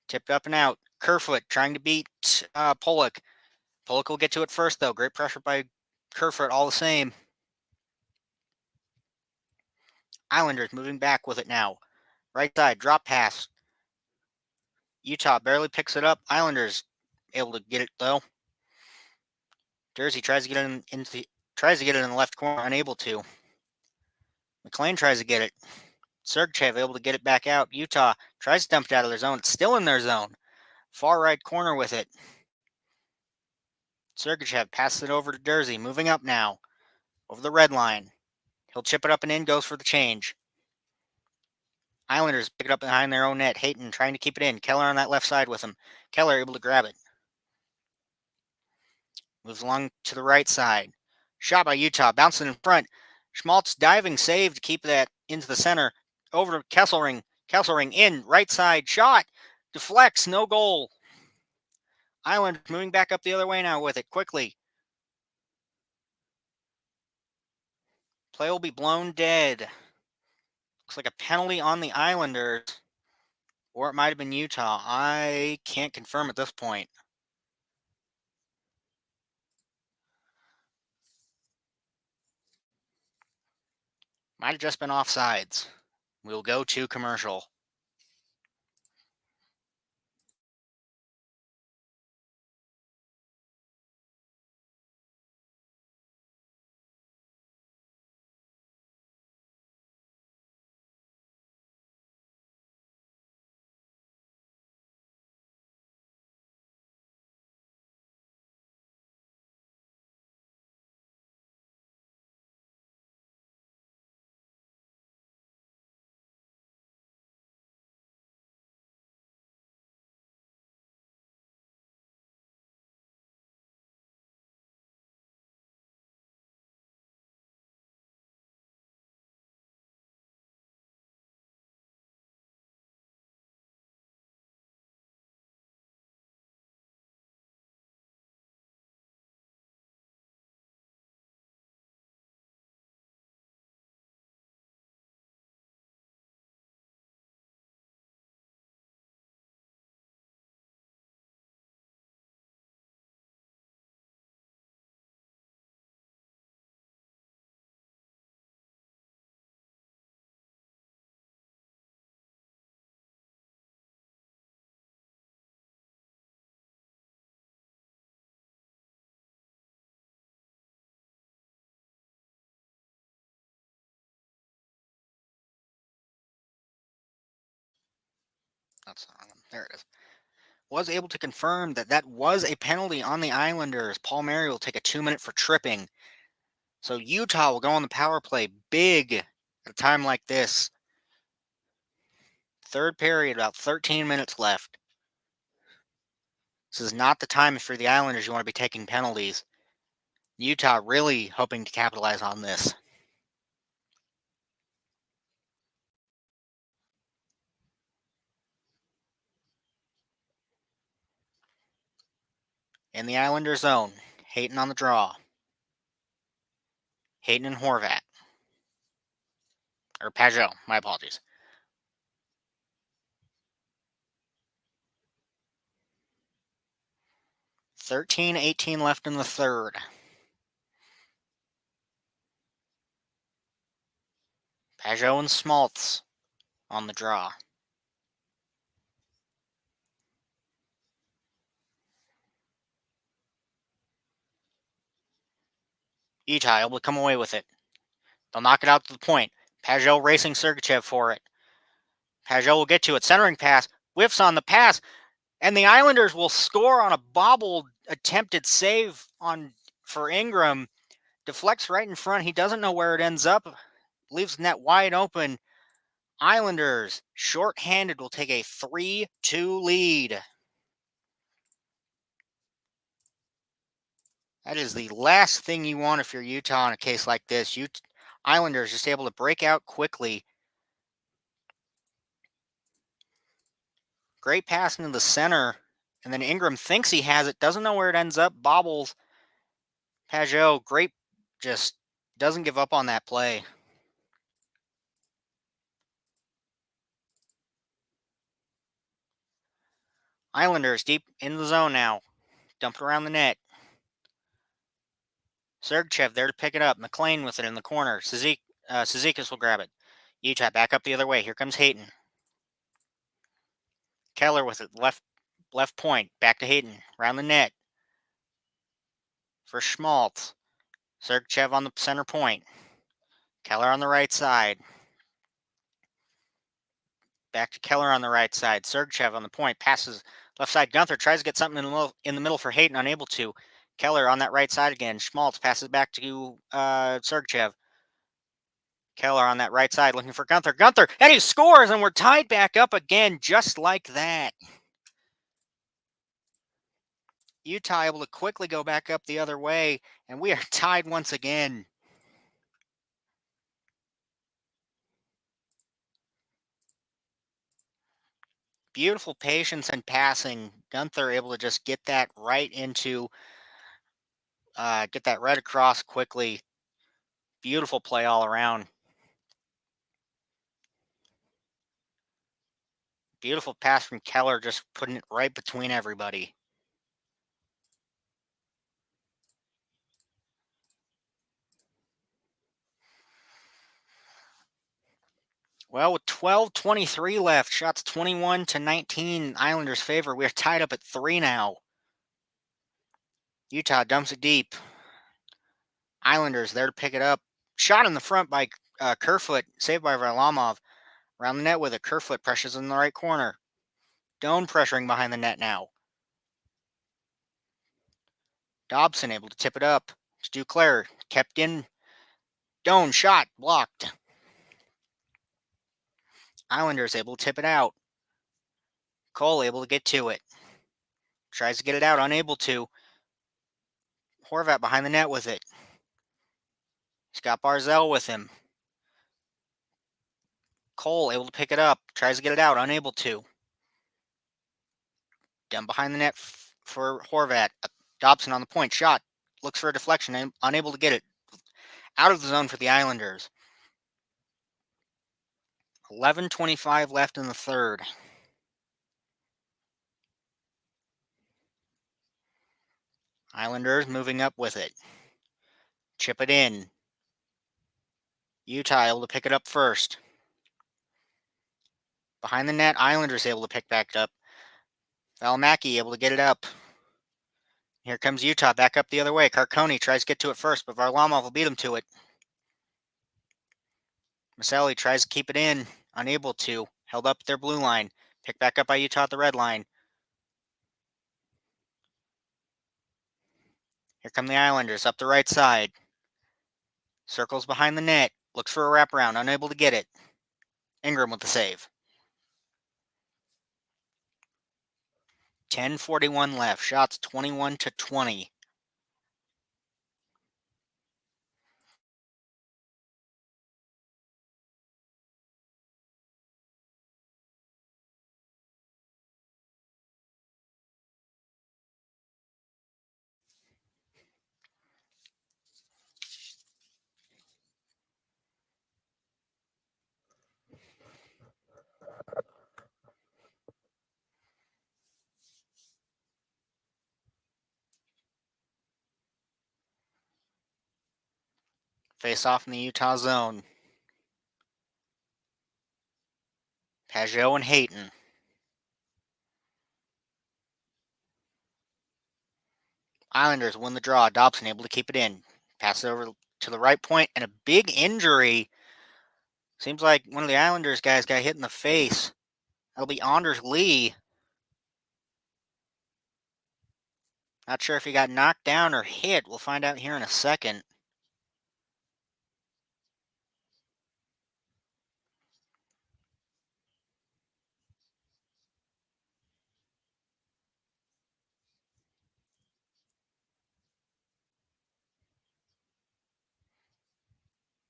Tipped up and out. Kerfoot trying to beat Pollock. Pollock will get to it first, though. Great pressure by Kerfoot all the same. Islanders moving back with it now. Right side, drop pass. Utah barely picks it up. Islanders able to get it, though. Jersey tries to get it in the left corner, unable to. McLean tries to get it. Sergachev able to get it back out. Utah tries to dump it out of their zone. It's still in their zone. Far right corner with it. Sergachev passes it over to Jersey. Moving up now. Over the red line. He'll chip it up and in. Goes for the change. Islanders pick it up behind their own net. Hayton trying to keep it in. Keller on that left side with him. Keller able to grab it. Moves along to the right side. Shot by Utah. Bouncing in front. Schmaltz diving save to keep that into the center. Over to Kesselring. Kesselring in. Right side. Shot. Deflects. No goal. Islanders moving back up the other way now with it. Quickly. Play will be blown dead. Looks like a penalty on the Islanders, or it might have been Utah. I can't confirm at this point. Might have just been offsides. We'll go to commercial. That's there it is. Was able to confirm that that was a penalty on the Islanders. Paul Mary will take a 2-minute for tripping. So Utah will go on the power play big at a time like this. Third period, about 13 minutes left. This is not the time for the Islanders you want to be taking penalties. Utah really hoping to capitalize on this. In the Islander zone, Hayton on the draw. Hayton and Horvat. Or Pajot, my apologies. 13:18 left in the third. Pajot and Schmaltz on the draw. Utah able to come away with it. They'll knock it out to the point. Pajot racing Sergachev for it. Pajot will get to it. Centering pass. Whiffs on the pass. And the Islanders will score on a bobbled attempted save for Ingram. Deflects right in front. He doesn't know where it ends up. Leaves net wide open. Islanders, shorthanded, will take a 3-2 lead. That is the last thing you want if you're Utah in a case like this. Islanders just able to break out quickly. Great pass into the center. And then Ingram thinks he has it, doesn't know where it ends up, bobbles. Pajot, great, just doesn't give up on that play. Islanders deep in the zone now. Dump it around the net. Sergachev there to pick it up. McLean with it in the corner. Cizikas will grab it. Utah back up the other way. Here comes Hayton. Keller with it. Left point. Back to Hayton. Around the net. For Schmaltz. Sergachev on the center point. Keller on the right side. Back to Keller on the right side. Sergachev on the point. Passes left side. Gunther tries to get something in the middle for Hayton. Unable to. Keller on that right side again. Schmaltz passes back to Sergachev. Keller on that right side looking for Gunther. Gunther, and he scores, and we're tied back up again just like that. Utah able to quickly go back up the other way, and we are tied once again. Beautiful patience and passing. Gunther able to just get that right get that right across quickly. Beautiful play all around. Beautiful pass from Keller, just putting it right between everybody. Well, with 12:23 left, shots 21-19, Islanders' favor. We're tied up at 3 now. Utah dumps it deep. Islanders there to pick it up. Shot in the front by Kerfoot, saved by Varlamov. Around the net with it. Kerfoot pressures in the right corner. Doan pressuring behind the net now. Dobson able to tip it up. It's Duclair. Kept in. Doan shot. Blocked. Islanders able to tip it out. Cole able to get to it. Tries to get it out. Unable to. Horvat behind the net with it. He's got Barzell with him. Cole able to pick it up. Tries to get it out. Unable to. Down behind the net for Horvat. Dobson on the point. Shot. Looks for a deflection. Unable to get it. Out of the zone for the Islanders. 11:25 left in the third. Islanders moving up with it. Chip it in. Utah able to pick it up first. Behind the net, Islanders able to pick back up. Valimaki able to get it up. Here comes Utah back up the other way. Carcone tries to get to it first, but Varlamov will beat him to it. Maselli tries to keep it in. Unable to. Held up at their blue line. Picked back up by Utah at the red line. Here come the Islanders up the right side. Circles behind the net. Looks for a wraparound. Unable to get it. Ingram with the save. 10:41 left. Shots 21-20. Face off in the Utah zone. Pajot and Hayton. Islanders win the draw. Dobson able to keep it in. Pass it over to the right point, and a big injury. Seems like one of the Islanders guys got hit in the face. That'll be Anders Lee. Not sure if he got knocked down or hit. We'll find out here in a second.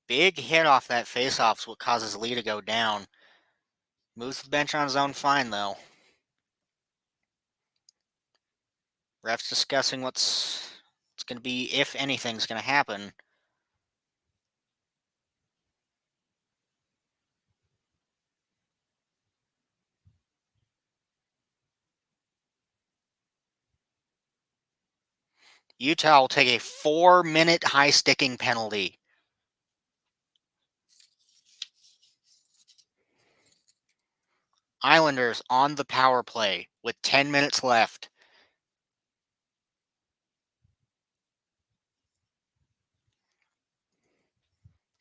Big hit off that faceoff is what causes Lee to go down. Moves the bench on his own fine, though. Refs discussing what's going to be, if anything's going to happen. Utah will take a 4-minute high sticking penalty. Islanders on the power play with 10 minutes left.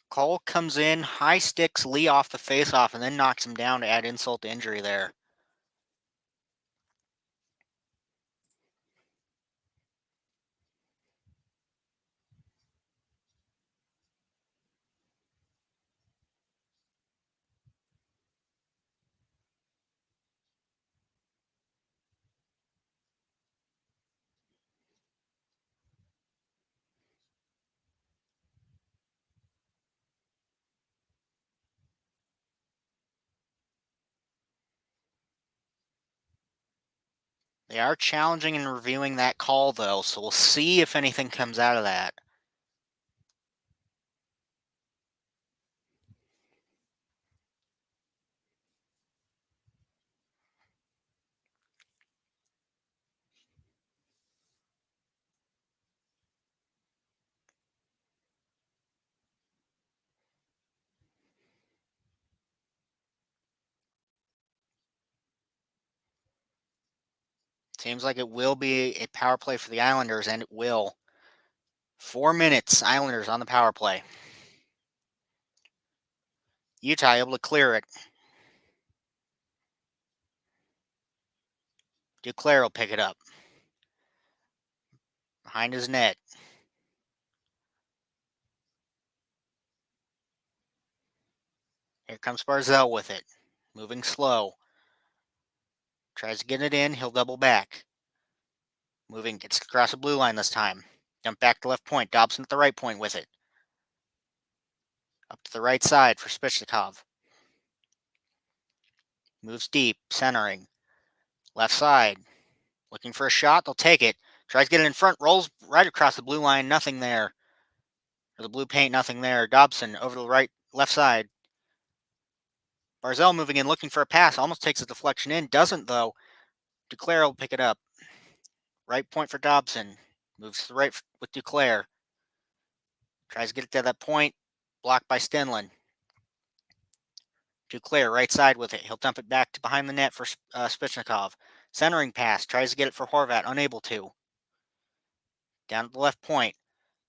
Cole comes in, high sticks Lee off the faceoff, and then knocks him down to add insult to injury there. They are challenging and reviewing that call, though, so we'll see if anything comes out of that. Seems like it will be a power play for the Islanders, and it will. 4 minutes, Islanders on the power play. Utah able to clear it. Duclair will pick it up. Behind his net. Here comes Barzell with it. Moving slow. Tries to get it in. He'll double back. Moving, gets across the blue line this time. Dump back to left point. Dobson at the right point with it. Up to the right side for Spichnikov. Moves deep, centering. Left side. Looking for a shot. They'll take it. Tries to get it in front. Rolls right across the blue line. Nothing there. Or the blue paint, nothing there. Dobson over to the left side. Barzell moving in, looking for a pass. Almost takes a deflection in. Doesn't, though. Duclair will pick it up. Right point for Dobson. Moves to the right with Duclair. Tries to get it to that point. Blocked by Stenlin. Duclair, right side with it. He'll dump it back to behind the net for Spichnikov. Centering pass. Tries to get it for Horvat. Unable to. Down at the left point.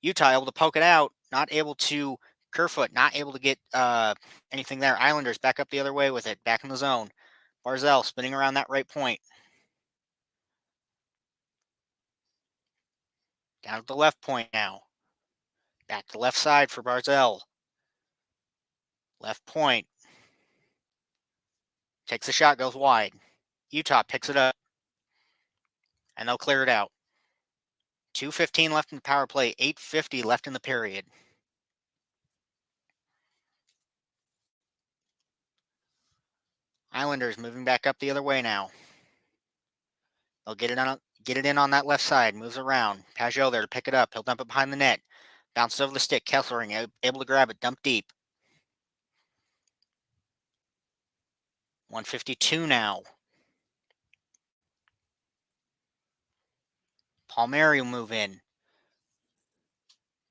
Utah able to poke it out. Not able to. Kerfoot not able to get anything there. Islanders back up the other way with it. Back in the zone. Barzell spinning around that right point. Down at the left point now. Back to left side for Barzell. Left point. Takes a shot, goes wide. Utah picks it up. And they'll clear it out. 2:15 left in the power play. 8:50 left in the period. Islanders moving back up the other way now. They'll get it in on that left side. Moves around. Pajot there to pick it up. He'll dump it behind the net. Bounces over the stick. Kesslering able to grab it. Dump deep. 1:52 now. Palmieri will move in.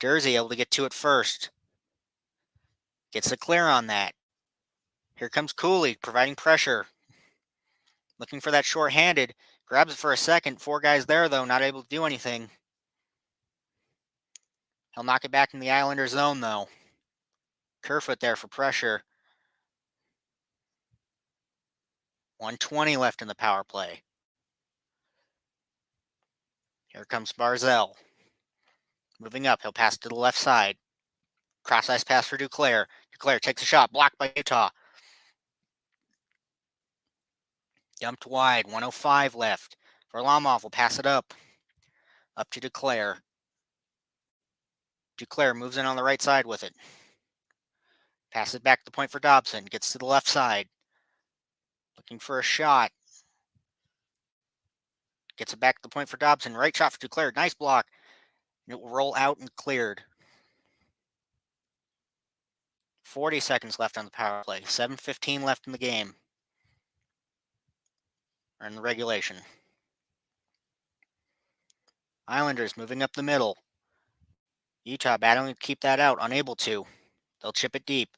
Jersey able to get to it first. Gets the clear on that. Here comes Cooley providing pressure. Looking for that short-handed. Grabs it for a second. 4 guys there, though, not able to do anything. He'll knock it back in the Islanders' zone, though. Kerfoot there for pressure. 1:20 left in the power play. Here comes Barzell. Moving up, he'll pass to the left side. Cross-ice pass for Duclair. Duclair takes a shot, blocked by Utah. Dumped wide, 1:05 left. Varlamov will pass it up. Up to Duclair. Duclair moves in on the right side with it. Passes it back to the point for Dobson. Gets to the left side. Looking for a shot. Gets it back to the point for Dobson. Right shot for Duclair. Nice block. And it will roll out and cleared. 40 seconds left on the power play. 7:15 left in the game. Or in the regulation. Islanders moving up the middle. Utah battling to keep that out. Unable to. They'll chip it deep.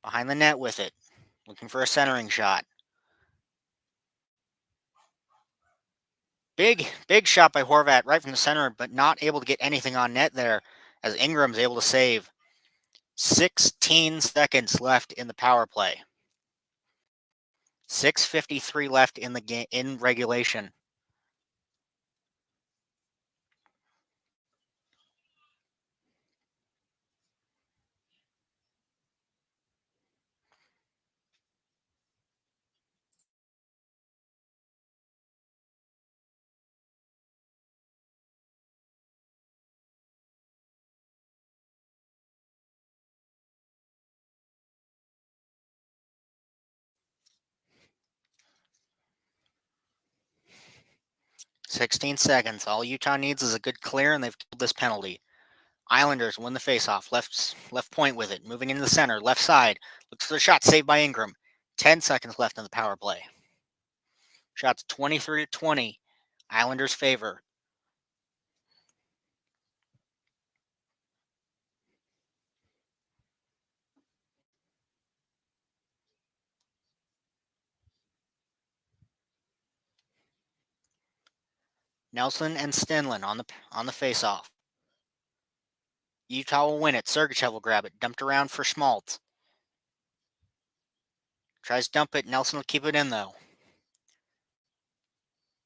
Behind the net with it. Looking for a centering shot. Big shot by Horvat right from the center, but not able to get anything on net there as Ingram's able to save. 16 seconds left in the power play. 6:53 left in the game in regulation. "16 seconds. All Utah needs is a good clear, and they've killed this penalty. Islanders win the faceoff. Left point with it. Moving into the center. Left side. Looks for the shot. Saved by Ingram. 10 seconds left in the power play. Shots 23-20. Islanders favor. Nelson and Stenlin on the face-off. Utah will win it. Sergachev will grab it. Dumped around for Schmaltz. Tries to dump it. Nelson will keep it in, though.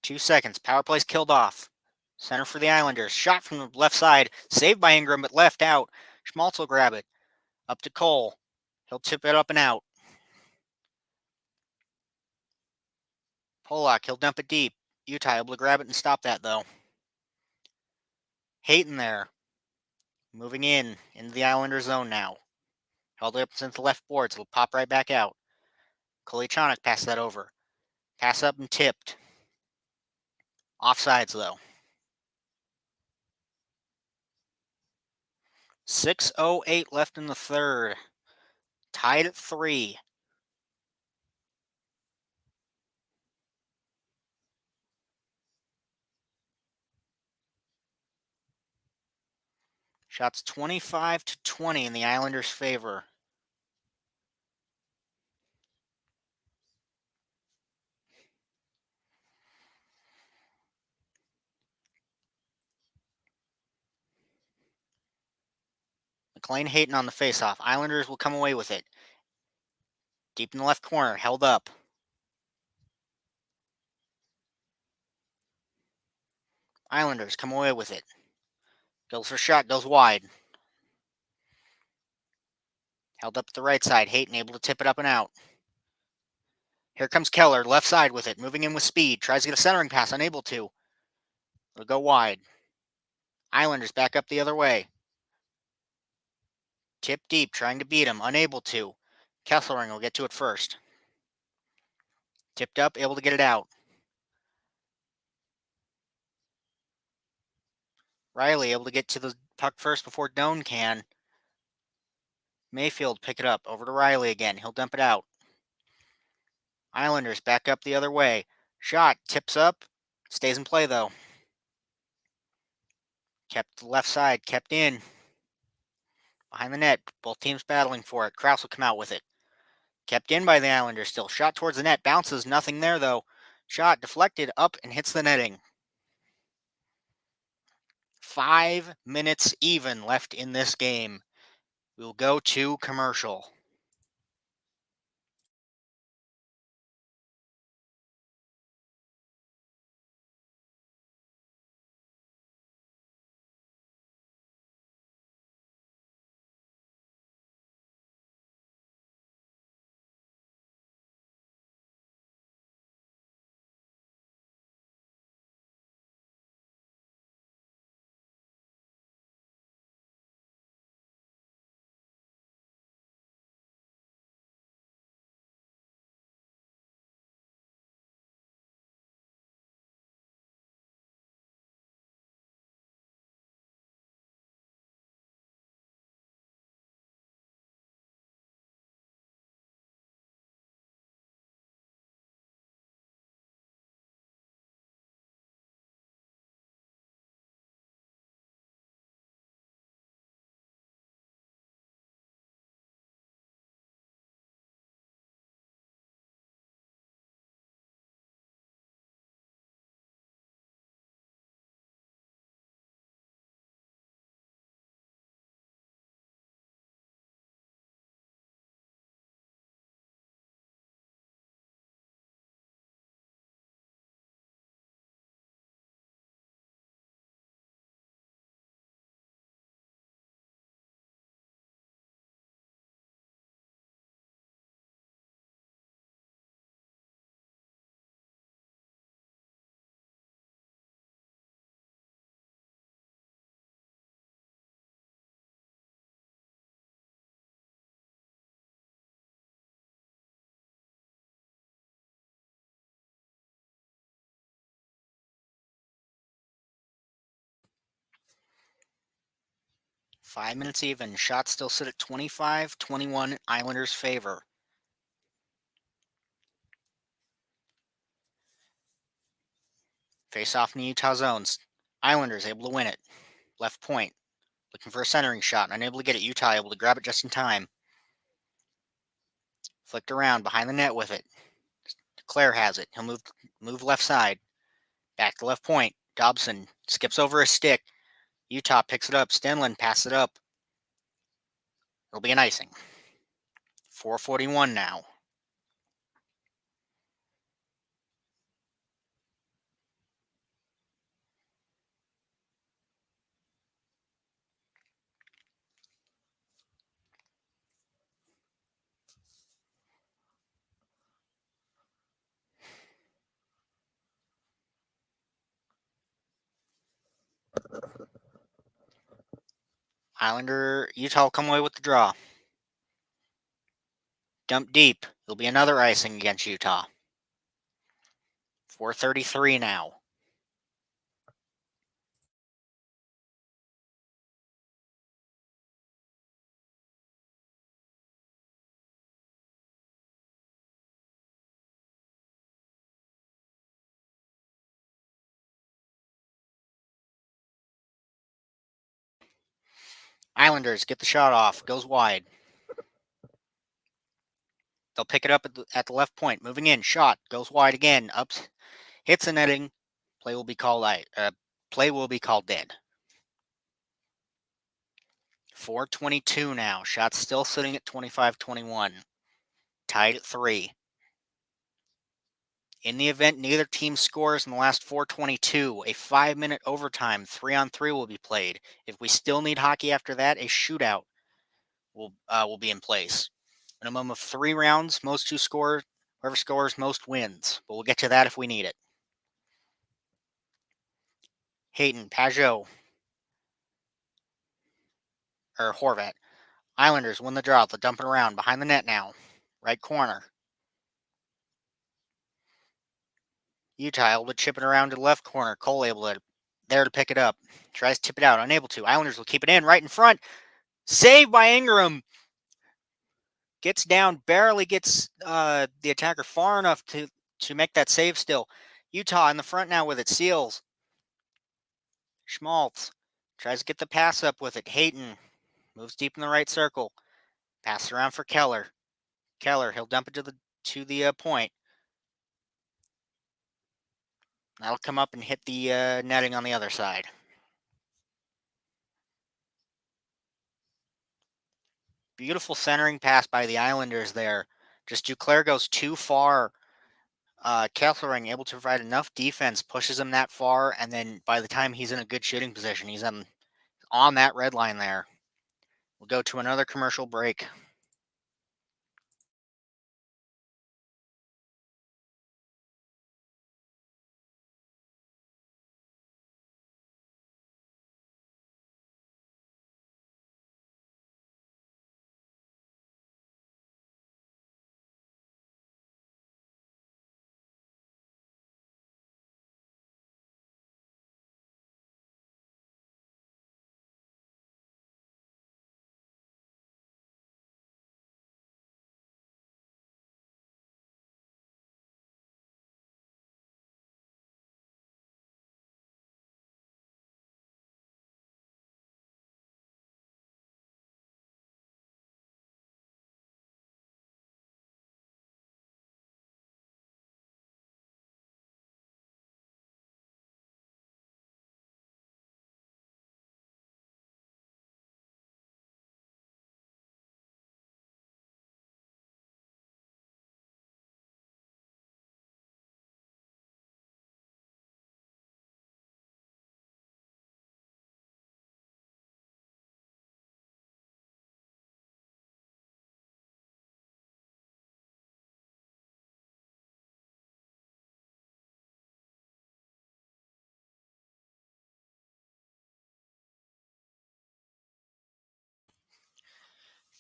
2 seconds. Power play's killed off. Center for the Islanders. Shot from the left side. Saved by Ingram, but left out. Schmaltz will grab it. Up to Cole. He'll tip it up and out. Polak, he'll dump it deep. Utah able to grab it and stop that, though. Hayton there. Moving into the Islander zone now. Held it up since the left boards. It'll pop right back out. Kolyachonok passed that over. Pass up and tipped. Offsides, though. 6:08 left in the third. Tied at 3. Shots 25-20 in the Islanders' favor. McLean Hayton on the faceoff. Islanders will come away with it. Deep in the left corner, held up. Islanders come away with it. Goes for shot, goes wide. Held up at the right side. Hayton able to tip it up and out. Here comes Keller, left side with it, moving in with speed. Tries to get a centering pass, unable to. It'll go wide. Islanders back up the other way. Tip deep, trying to beat him, unable to. Kesselring will get to it first. Tipped up, able to get it out. Riley able to get to the puck first before Doan can. Mayfield pick it up, over to Riley again. He'll dump it out. Islanders back up the other way. Shot, tips up, stays in play though. Kept the left side, kept in. Behind the net, both teams battling for it. Krause will come out with it. Kept in by the Islanders still. Shot towards the net, bounces, nothing there though. Shot deflected up and hits the netting. 5 minutes even left in this game. We'll go to commercial. Five minutes even. Shots still sit at 25-21 Islanders' favor. Face off in the Utah zones. Islanders able to win it. Left point. Looking for a centering shot. Unable to get it. Utah able to grab it just in time. Flicked around behind the net with it. Claire has it. He'll move left side. Back to left point. Dobson skips over a stick. Utah picks it up. Stenlin passes it up. It'll be an icing. 4:41 now. Utah will come away with the draw. Dump deep. It'll be another icing against Utah. 4:33 now. Islanders get the shot off. Goes wide. They'll pick it up at the left point. Moving in. Shot. Goes wide again. Up. Hits the netting. Play will be called dead. 4:22 now. Shots still sitting at 25-21. Tied at 3. In the event neither team scores in the last 4:22, a 5-minute overtime 3-on-3 will be played. If we still need hockey after that, a shootout will be in place. Minimum of 3 rounds. Whoever scores most wins. But we'll get to that if we need it. Hayton, Pajot, or Horvat. Islanders win the draw. They'll dump it around behind the net now. Right corner. Utah able to chip it around to the left corner. Cole there to pick it up. Tries to tip it out. Unable to. Islanders will keep it in right in front. Saved by Ingram. Gets down. Barely gets the attacker far enough to make that save still. Utah in the front now with it. Seals. Schmaltz tries to get the pass up with it. Hayton moves deep in the right circle. Pass around for Keller. He'll dump it to the point. That'll come up and hit the netting on the other side. Beautiful centering pass by the Islanders there. Just Duclair goes too far. Kesselring able to provide enough defense, pushes him that far, and then by the time he's in a good shooting position, he's on that red line there. We'll go to another commercial break.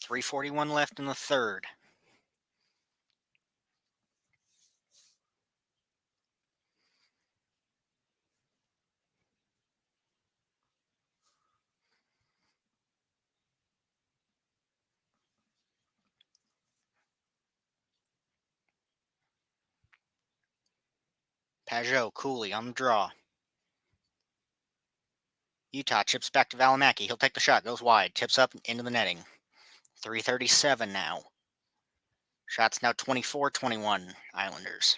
.341 left in the third. Pajot, Cooley on the draw. Utah chips back to Valimaki. He'll take the shot, goes wide, tips up into the netting. 3:37 now. Shots now 24-21 Islanders.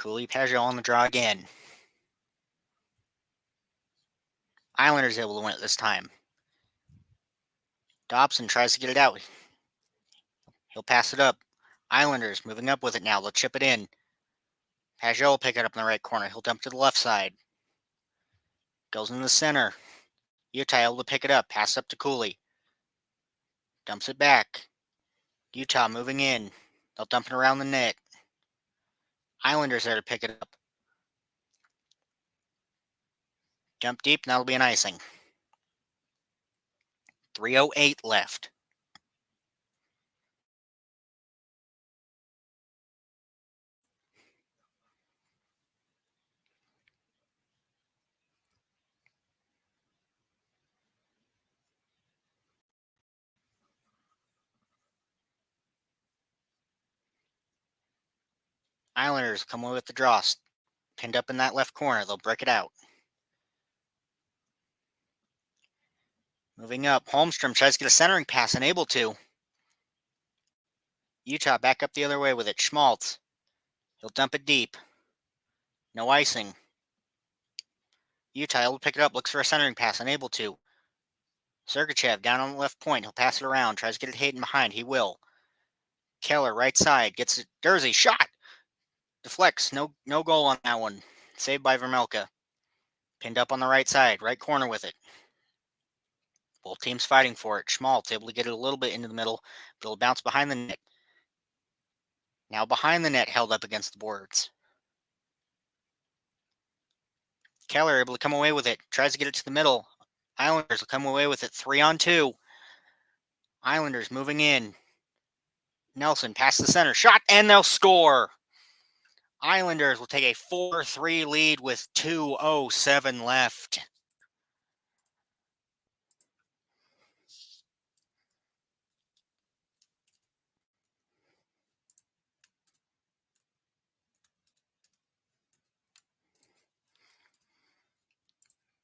Cooley Pajot on the draw again. Islanders able to win it this time. Dobson tries to get it out. He'll pass it up. Islanders moving up with it now. They'll chip it in. Pajot will pick it up in the right corner. He'll dump to the left side. Goes in the center. Utah able to pick it up. Pass up to Cooley. Dumps it back. Utah moving in. They'll dump it around the net. Islanders there to pick it up. Jump deep, and that'll be an icing. 3:08 left. Islanders come away with the draw. Pinned up in that left corner. They'll break it out. Moving up. Holmstrom tries to get a centering pass, unable to. Utah back up the other way with it. Schmaltz. He'll dump it deep. No icing. Utah able to pick it up. Looks for a centering pass, unable to. Sergachev down on the left point. He'll pass it around. Tries to get it Hayden behind. He will. Keller right side. Gets it. Jersey shot. Deflects. No goal on that one. Saved by Vermelka. Pinned up on the right side. Right corner with it. Both teams fighting for it. Schmaltz able to get it a little bit into the middle, but it'll bounce behind the net. Now behind the net, held up against the boards. Keller able to come away with it. Tries to get it to the middle. Islanders will come away with it. 3-on-2. Islanders moving in. Nelson past the center. Shot, and they'll score. Islanders will take a 4-3 lead with 2:07 left.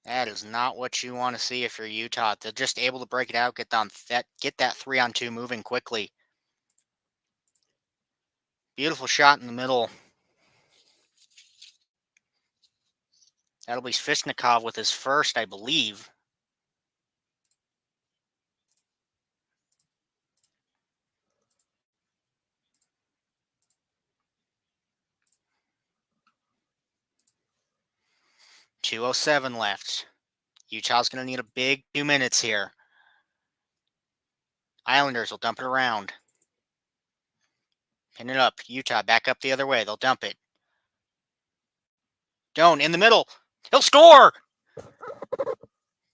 That is not what you want to see if you're Utah. They're just able to break it out, get that 3-on-2 moving quickly. Beautiful shot in the middle. That'll be Svishnikov with his first, I believe. .207 left. Utah's going to need a big 2 minutes here. Islanders will dump it around. Pin it up. Utah back up the other way. They'll dump it. Doan in the middle. He'll score!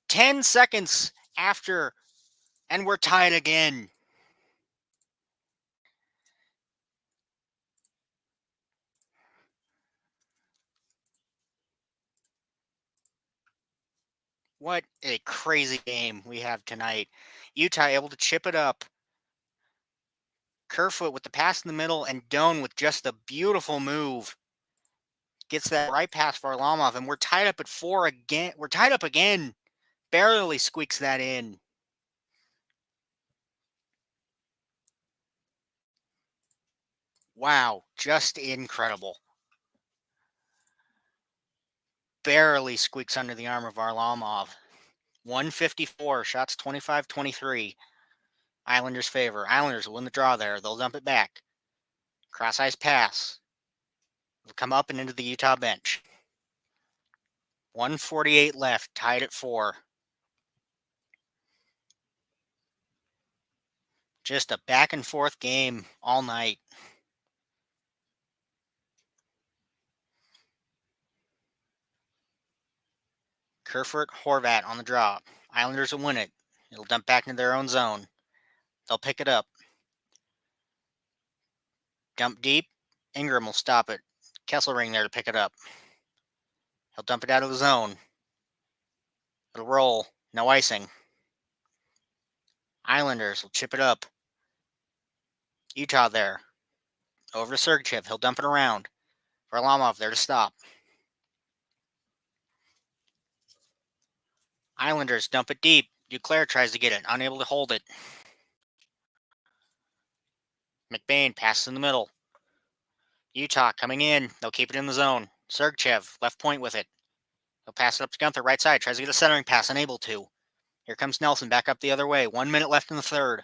10 seconds after, and we're tied again. What a crazy game we have tonight. Utah able to chip it up. Kerfoot with the pass in the middle, and Doan with just a beautiful move. Gets that right past Varlamov, and we're tied up at 4 again. We're tied up again. Barely squeaks that in. Wow, just incredible. Barely squeaks under the arm of Varlamov. 154, shots 25-23. Islanders favor. Islanders will win the draw there. They'll dump it back. Cross-ice pass. It'll come up and into the Utah bench. 148 left, tied at 4. Just a back-and-forth game all night. Kerfoot, Horvat on the draw. Islanders will win it. It'll dump back into their own zone. They'll pick it up. Dump deep. Ingram will stop it. Kesselring there to pick it up. He'll dump it out of the zone. It'll roll. No icing. Islanders will chip it up. Utah there. Over to Sergachev. He'll dump it around. Varlamov there to stop. Islanders dump it deep. Duclair tries to get it. Unable to hold it. McBain passes in the middle. Utah coming in. They'll keep it in the zone. Sergachev, left point with it. He'll pass it up to Gunther, right side. Tries to get a centering pass, unable to. Here comes Nelson, back up the other way. 1 minute left in the third.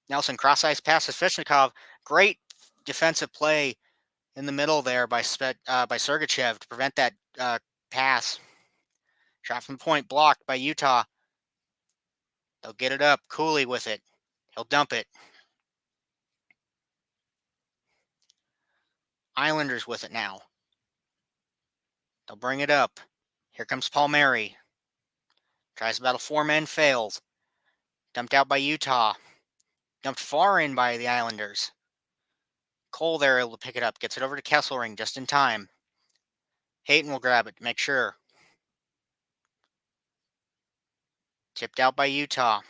Nelson, cross-ice pass to Svechnikov. Great defensive play in the middle there by Sergachev to prevent that pass. Shot from the point, blocked by Utah. They'll get it up. Cooley with it. He'll dump it. Islanders with it now. They'll bring it up. Here comes Palmieri. Tries to battle 4 men, fails. Dumped out by Utah. Dumped far in by the Islanders. Cole there able to pick it up. Gets it over to Kesselring just in time. Hayton will grab it to make sure. Tipped out by Utah.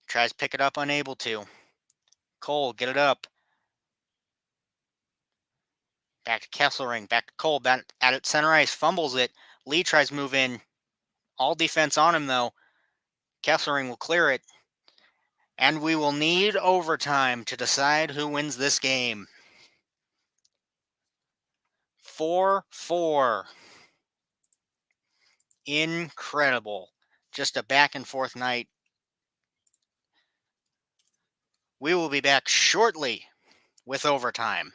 Tries to pick it up, unable to. Cole, get it up. Back to Kesselring. Back to Cole. Back at it center ice. Fumbles it. Lee tries to move in. All defense on him, though. Kesselring will clear it. And we will need overtime to decide who wins this game. 4-4. Incredible. Just a back and forth night. We will be back shortly with overtime.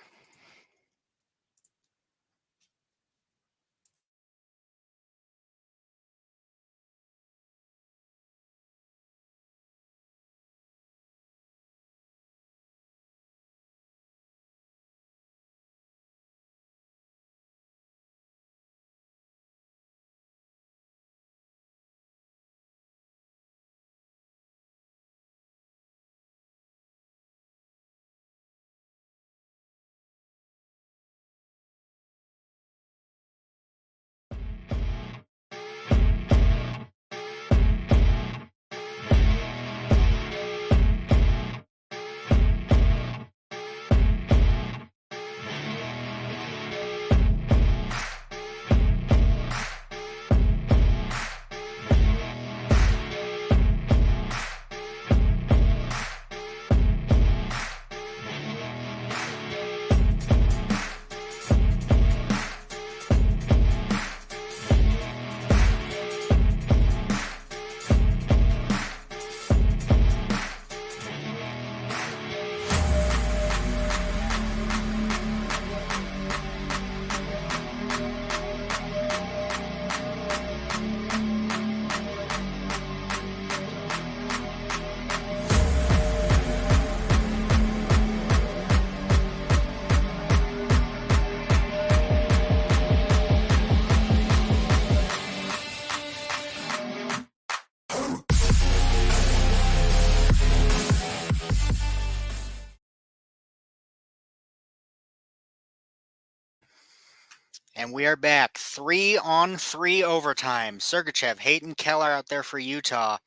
And we are back. 3-on-3 overtime. Sergachev, Hayton, Keller out there for Utah.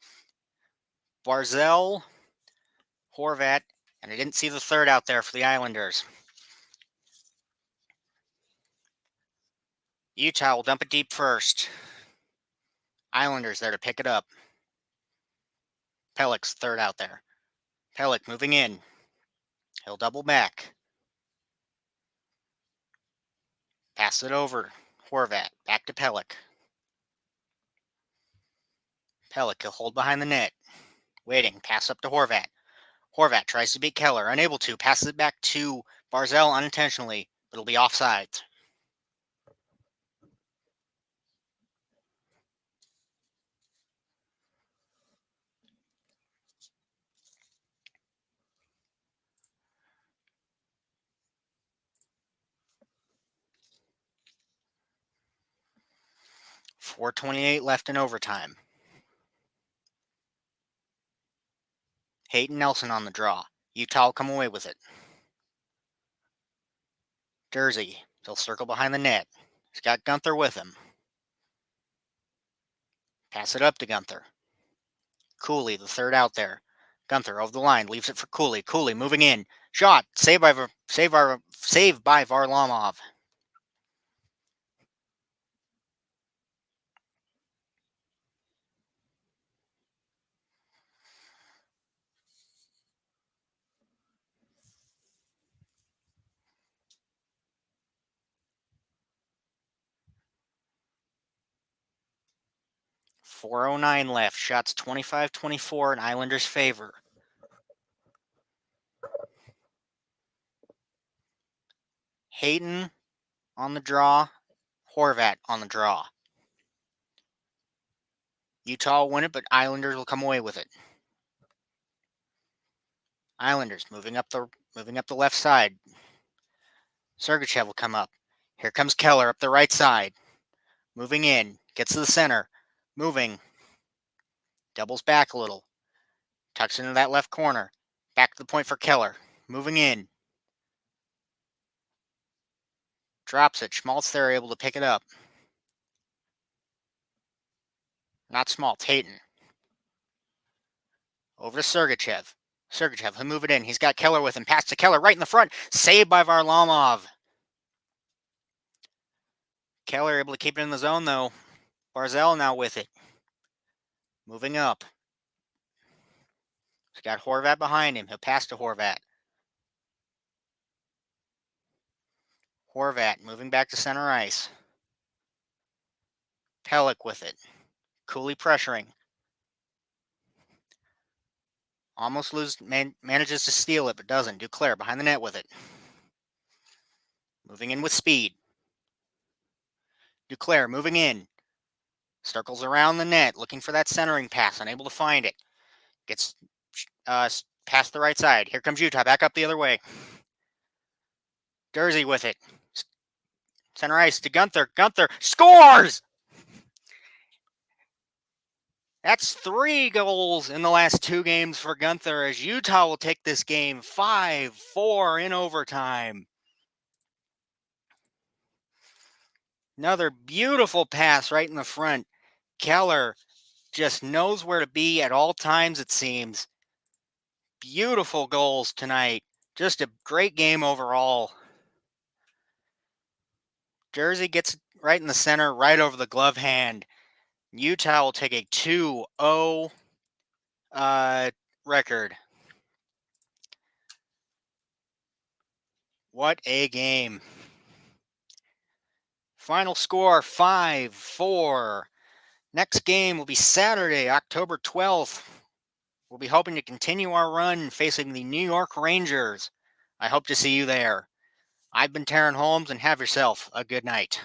Barzell, Horvat, and I didn't see the third out there for the Islanders. Utah will dump it deep first. Islanders there to pick it up. Pellick's third out there. Pellick moving in. He'll double back. Pass it over. Horvat. Back to Pellick. Pellick, he'll hold behind the net. Waiting. Pass up to Horvat. Horvat tries to beat Keller. Unable to. Passes it back to Barzell unintentionally. But it'll be offsides. .428 left in overtime. Hayton Nelson on the draw. Utah will come away with it. Jersey. He'll circle behind the net. He's got Gunther with him. Pass it up to Gunther. Cooley, the third out there. Gunther over the line, leaves it for Cooley. Cooley moving in. Shot. Save by Varlamov. 4:09 left. Shots 25-24 in Islanders' favor. Hayton on the draw. Horvat on the draw. Utah will win it, but Islanders will come away with it. Islanders moving up the left side. Sergachev will come up. Here comes Keller up the right side. Moving in. Gets to the center. Moving. Doubles back a little. Tucks into that left corner. Back to the point for Keller. Moving in. Drops it. Schmaltz there able to pick it up. Not Schmaltz. Hayton. Over to Sergachev. Sergachev, he'll move it in. He's got Keller with him. Pass to Keller right in the front. Saved by Varlamov. Keller able to keep it in the zone, though. Barzal now with it. Moving up. He's got Horvat behind him. He'll pass to Horvat. Horvat moving back to center ice. Pelech with it. Cooley pressuring. Almost manages to steal it, but doesn't. Duclair behind the net with it. Moving in with speed. Duclair moving in. Circles around the net, looking for that centering pass, unable to find it. Gets past the right side. Here comes Utah, back up the other way. Jersey with it. Center ice to Gunther. Gunther scores! That's 3 goals in the last 2 games for Gunther, as Utah will take this game 5-4 in overtime. Another beautiful pass right in the front. Keller just knows where to be at all times, it seems. Beautiful goals tonight. Just a great game overall. Jersey gets it right in the center, right over the glove hand. Utah will take a 2-0 record. What a game. Final score 5-4. Next game will be Saturday, October 12th. We'll be hoping to continue our run facing the New York Rangers. I hope to see you there. I've been Taryn Holmes, and have yourself a good night.